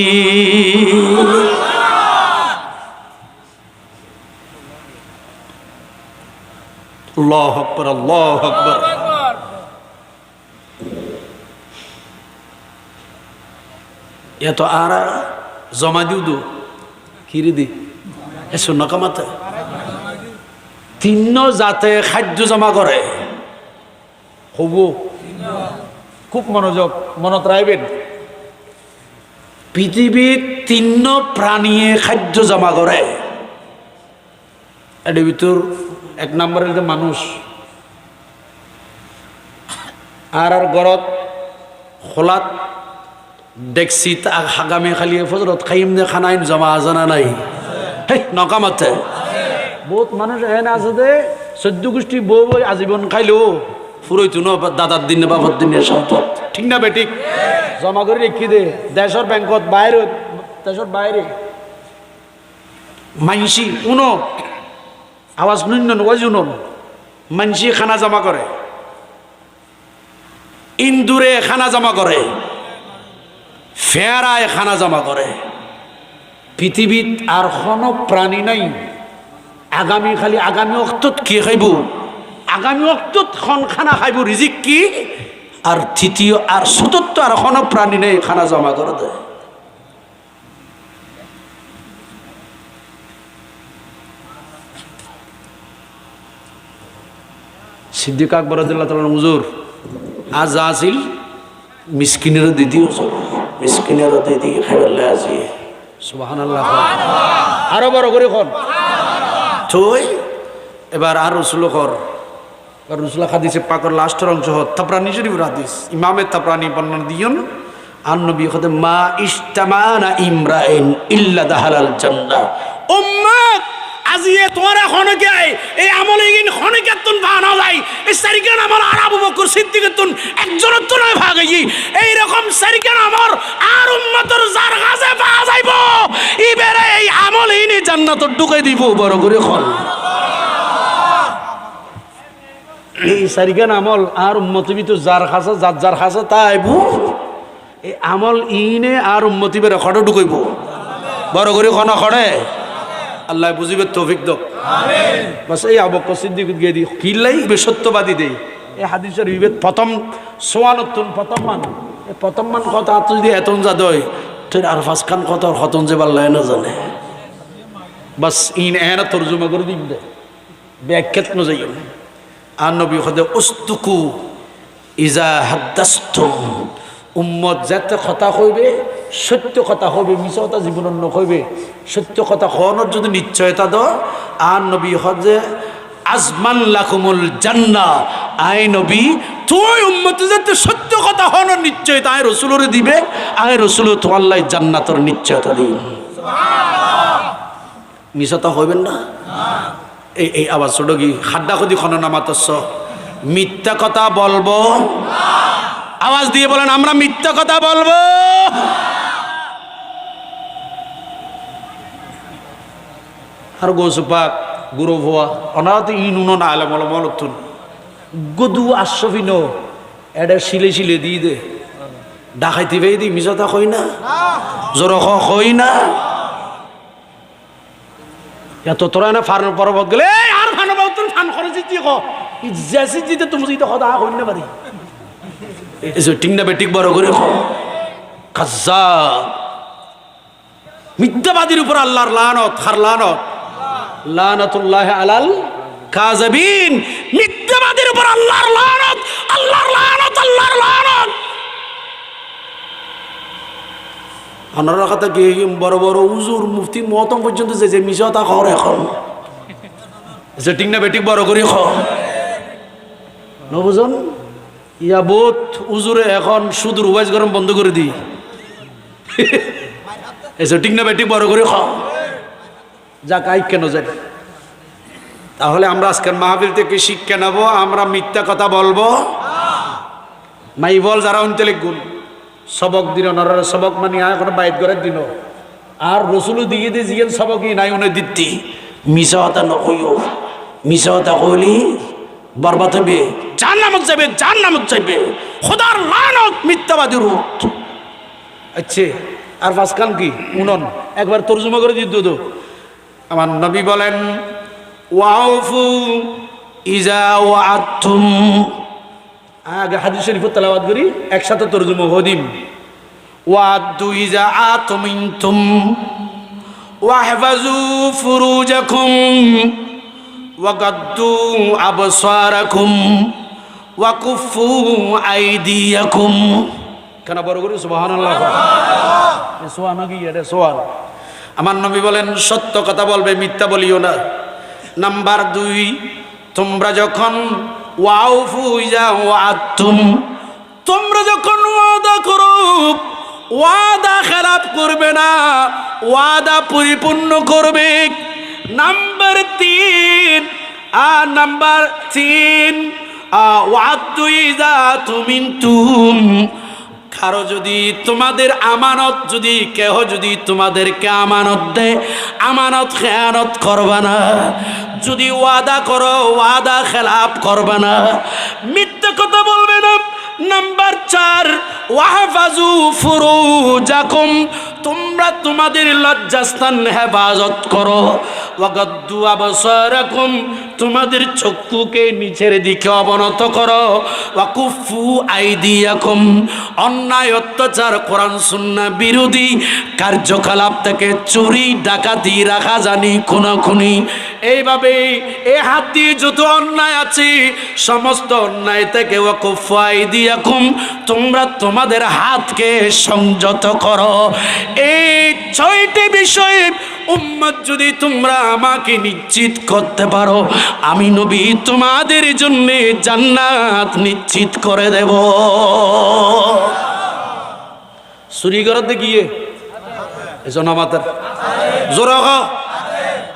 Speaker 1: আল্লাহু আকবার আল্লাহু আকবার। এত আর জমা দিও দু কিরি দি এসো নকামাতে তিন জাতে খাদ্য জমা করে হব খুব মনোযোগ মনত রাখবেন। পৃথিবীর 3 প্রাণীয়ে খাদ্য জমা করে এর ভিতর 1 নম্বরের যে মানুষ আর গরত খোলাত দেখছি হাগামে খালি ফজরত খাইম যে খানাইন জমা আজানা নাই নকামাতে বহুত মানুষ এনে আছে যে 14 গোষ্ঠী বউ বই আজীবন খাইলেও ফুরইতো ন দাদার দিন বাবার দিনের সম্পদ ঠিক না বেঠিক জমা করে রেখে দে দেশের ব্যাংকত বাইরে দেশের বাইরে মানসি উনো আওয়াজ নুন ওয়াজ উনুন মানসি খানা জমা করে ইন্দুরে খানা জমা করে ফেরায় খানা জমা করে পৃথিবীত আর কোনো প্রাণী নাই আগামী খালি আগামী অক্তত কি খাইব আগামী অক্তত খন খানা খাইব রিজিক কি আর তৃতীয় আর চতুর্থ আর কোনো প্রাণী নেই খানা জমা করে দেয়। সিদ্দিক আকবর রাদিয়াল্লাহু তাআলা হুজুর আজ যা আছিল মিসকিনেরও দিদি মিসকিনেরও দিদি খাইলে আজি সুবহানাল্লাহ আরো বড় করে খন তুই এবার আর রসুল কর রসুল্লাহ হাদিসে পাকর লাস্টের অংশ তাবরানী শরীফের হাদিস ইমামে তাবরানী বর্ণনা দিয়েন আর নবী কতে মা ইজতামানা ইমরাইন ইল্লা দাহালাল জান্নাহ উম্মত আজিয়ে তোরা খনকে এই আমলে ইন খনকে তুন বানা যায় এই সারিকান আমল আর আবু বকর সিদ্দিকের তুন একজনের তুন ভাগ এই রকম সারিকান আমল আর উম্মতর যার কাছে পাওয়া যাইব ইবেরে এই আমল ইনি জান্নাত ঢুকাই দিব বড় করে খন এই সারিকান আমল আর উম্মতি তো যার কাছে যার কাছে তাইব এই আমল ইনে আর উম্মতি বেরে খড় ঢুকাইব বড় করে খন খড়ে আল্লাহ বুঝিবে তৌফিক দাও আমিন বাস এই আবু বকর সিদ্দিক গিয়ে দি কিলাই বে সত্যবাদী দেই এই হাদিসের বিবেদ প্রথম সোয়ালতুন প্রথম মান কথা তুই দি এতন যা দই তুই আর ফাস খান কথা হতন যে আল্লাহ না জানে বাস ইন এনা তরজমা করে দিন দে ব্যাখ্যাত ন যাইও আর নবী খদে উস্তুকু ইজা হাদাসতুম উম্মত যাতে কথা কইবে সত্য কথা হবে মিছা কথা জীবনের নকইবে সত্য কথা হওয়ার যদি নিশ্চয়তা দাও আর নবী হজে
Speaker 2: আজমান লাকুমুল জান্নাহ। আয় নবী তুই উম্মত যাতে সত্য কথা হন নিশ্চয় তাই রাসূলরে দিবে, আয় রাসূল তো আল্লাহ জান্নাতের নিশ্চয়তা দিন। মিছাতা হইবেন না। এই আবার ছোট কি খাড্ডা খুদি খননা মাতস্য মিথ্যা কথা বলবো, আওয়াজ দিয়ে বলেন আমরা মিথ্যা কথা বলবো। আর গোসপাক গুরু ভুয়া অনাথ ইনুন না আলম মলতুন গদু আশফিন এটা শিলে শিলে দিয়ে দে ডাকাইতে পেয়ে দি মিছাতা কই না, জোর কই না। এত তোরা না ফার্ন পর্বত গেলে আর ফান ফান খরচ জেসি দিতে তুমি যদি সদা কই না পারি এসে ঠিক না বেটিক বড় করে কাজা মিথ্যাবাদীর উপর আল্লাহর লানত, হার লানত, লানাতুল্লাহ আলাল কাযাবিন। মিথ্যাবাদীর উপর আল্লাহর লানত, আল্লাহর লানত, আল্লাহর লানত। আনারা কথা কি বড় বড় হুজুর মুফতি মহতম পর্যন্ত যে মিশাতা খর এখন যে ঠিক না বেটিক বড় করে নবজন ইয়া বোধ হুজুরে এখন সুদূর ওয়াজ গরম বন্ধ করে দি এসে ঠিক না বেটিক বড় করে যা কাই কেন যায়। তাহলে আমরা আজকের মাহফিল থেকে শিক্ষা নেব, আমরা মিথ্যা কথা বলবো। মাই বল যারা অন্তলিক গুণ সবক দিন ওনারা সবক মানে এখন বাইট করে দিন আর রসুল দিয়ে দিয়ে জিয়েন সবকই নাই উনি দিতি মিশা হতা নকইও, মিশা হতা কইলি বরবাদ হবে, যার নামত যাবে, যার নামত যাবে, খোদার লানত মিথ্যাবাদীর রূপ। আচ্ছা আর পাঁচখান কি উনন একবার তর্জমা করে দিত তো। আমার নবী বলেন ওয়াউফু ইজা ওয়াআতুম, আগে হাদিস শরীফ তেলাওয়াত করি একসাথে তরজমা হদিম। ওয়াদু ইজা আতুমিনতুম ওয়াহফাজু ফুরুজাকুম ওয়াগাদ্দু আবসারাকুম ওয়াকুফু আইদিয়াকুম। কেন বড় করে সুবহানাল্লাহ সোয়ানা কি এটা সোয়াল। আমার নবী বলেন সত্য কথা বলবে, মিথ্যা বলিও না। নাম্বার 2 তোমরা যখন ওয়াউফু ইজা ওয়াআতুম, তোমরা যখন ওয়াদা করো ওয়াদা খেলাপ করবে না, ওয়াদা পরিপূর্ণ করবে। নাম্বার 3 নাম্বার 3 ওয়াদু ইজা তুমিনতুম, কারো যদি তোমাদের আমানত, যদি কেহ যদি তোমাদেরকে আমানত দেয়, আমানত খেয়ানত করবা না। যদি ওয়াদা করো ওয়াদা খেলাপ করবা না, মিথ্যা কথা বলবে না। নাম্বার 4 ওয়াহফাজু ফুরুজাকুম, তোমরা তোমাদের লজ্জাস্থান হেফাজত করো। ওয়াগাদ্দু আবসারাকুম, তোমাদের চক্ষুকে নিচের দিকে অবনত করো। ওয়াকুফু আইদিয়াকুম, অন্যায় অত্যাচার কোরআন সুন্নাহ বিরোধী কার্যকলাপ থেকে চুরি ডাকাতি রাখা জানি খুনাখুনি এইভাবে এই হাত দিয়ে যত অন্যায় আছে সমস্ত অন্যায় থেকে ওয়াকুফু আইদিয়াকুম, তোমরা তোমাদের হাতকে সংযত করো। এই 6টি বিষয়ে উম্মত যদি তোমরা আমাকে নিশ্চিত করতে পারো, আমি নবী তোমাদের জন্য জান্নাত নিশ্চিত করে দেব। চুরি করতে গিয়ে জনমাতার জোর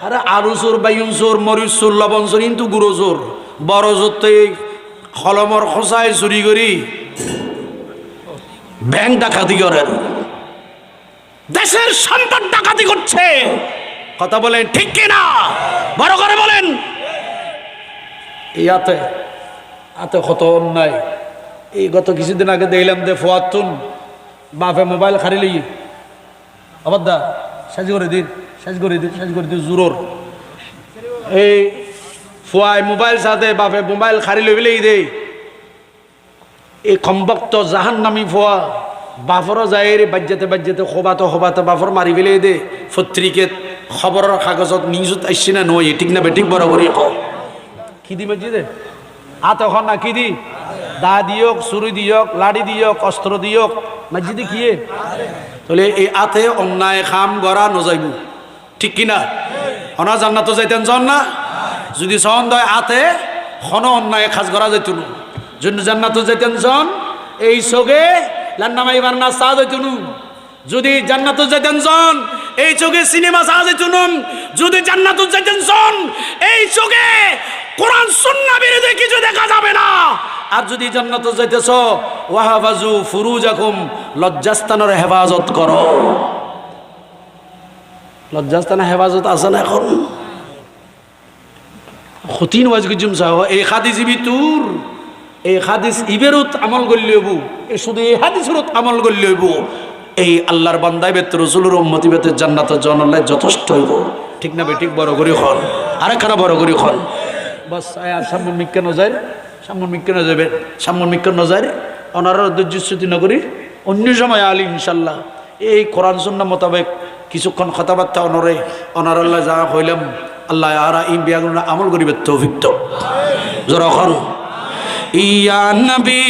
Speaker 2: আরে আলু চোর, বাইউন চোর, মরিচ চোর, লবণ চোর, কিন্তু গুঁড়ো চোর, বড় চোরতে কলমর খোঁচায় চুরি করি ব্যাংক ডাকাতি করে, দেশের সম্পদ ডাকাতি করছে। কথা বলেন ঠিক কিনা? বড় করে বলেন। ইয়াতে আতে কত অন্যায়। এই গত কিছুদিন আগে দেখলাম যে ফোয়াতুন বাপে মোবাইল খারিলি আবার দা সাজ করে দিন, সাজ করে দিন, সাজ করে দিন জোরর। এই ফোয়াই মোবাইল সাথে বাপে মোবাইল খারি লই পেলে দেই। এই কমবক্ত জাহান নামি ফোয়া বাফরও যায় রে বাজ্যাতে বাজ্যাতে খোবাতে খোবাতে বাফর মারি ফেলে দে। পত্রিকেত খবরের কাগজত নিউজত আসছে না নয়, ঠিক না বেঠিক বরাবরই কি দি বাজি দে আত এখন না কি দি দা দিয়ক, ছুরি দিয়ক, লাড়ি দিয়ক, অস্ত্র দিয়ক, মসজিদে কি তাহলে এই আতে অন্যায় খাম গড়া নজাইব, ঠিক কিনা? অনা জান্নাত যাইতেন জন না যদি সন্দ আতে খন অন্যায় খাস করা যেত না জন্য জান্নাত যেতেন জন এই চোখে লান্নামাই বান্না চা যেত না যদি জান্নাত যেতেন জন এই চোখে সিনেমা চা যেত না যদি জান্নাত যেতেন জন এই চোখে কোরআন সুন্নাহ বিরোধী কিছু দেখা যাবে না আর যদি জান্নাত যাইতেছ ওয়াহাফাজু ফুরুজাকুম লজ্জাস্থানের হেফাজত করো লজ্জাস্থানের হেফাজত আছে না এখন খতিন ওয়াজ গুজুম সাহ এই হাদিস ইবিতুর এই হাদিস ইবেরুত আমল করলে হইব এই শুধু এই হাদিসেরত আমল করলে হইব এই আল্লাহর বান্দায় বেত রাসূলের উম্মতি বেত জান্নাত জনলে যথেষ্ট হইব ঠিক না বেঠিক বড় করে হল আরেকখানা বড় করে হল বাস আর সামনে মিক্কা নজার সামনে মিক্কা নজাবে সামনে মিক্কা নজার ওনারা ধৈর্যচ্যুতি নগরী অন্য সময় আলী ইনশাল্লাহ এই কোরআন সুন্নাহ মোতাবেক কিছুক্ষণ কথাবার্তা অনারাল্লাহ যা হইলাম আল্লাহ আর ইম বিয়াগুলো আমল করিবে তৌফিক তো যখন ইয়া নবী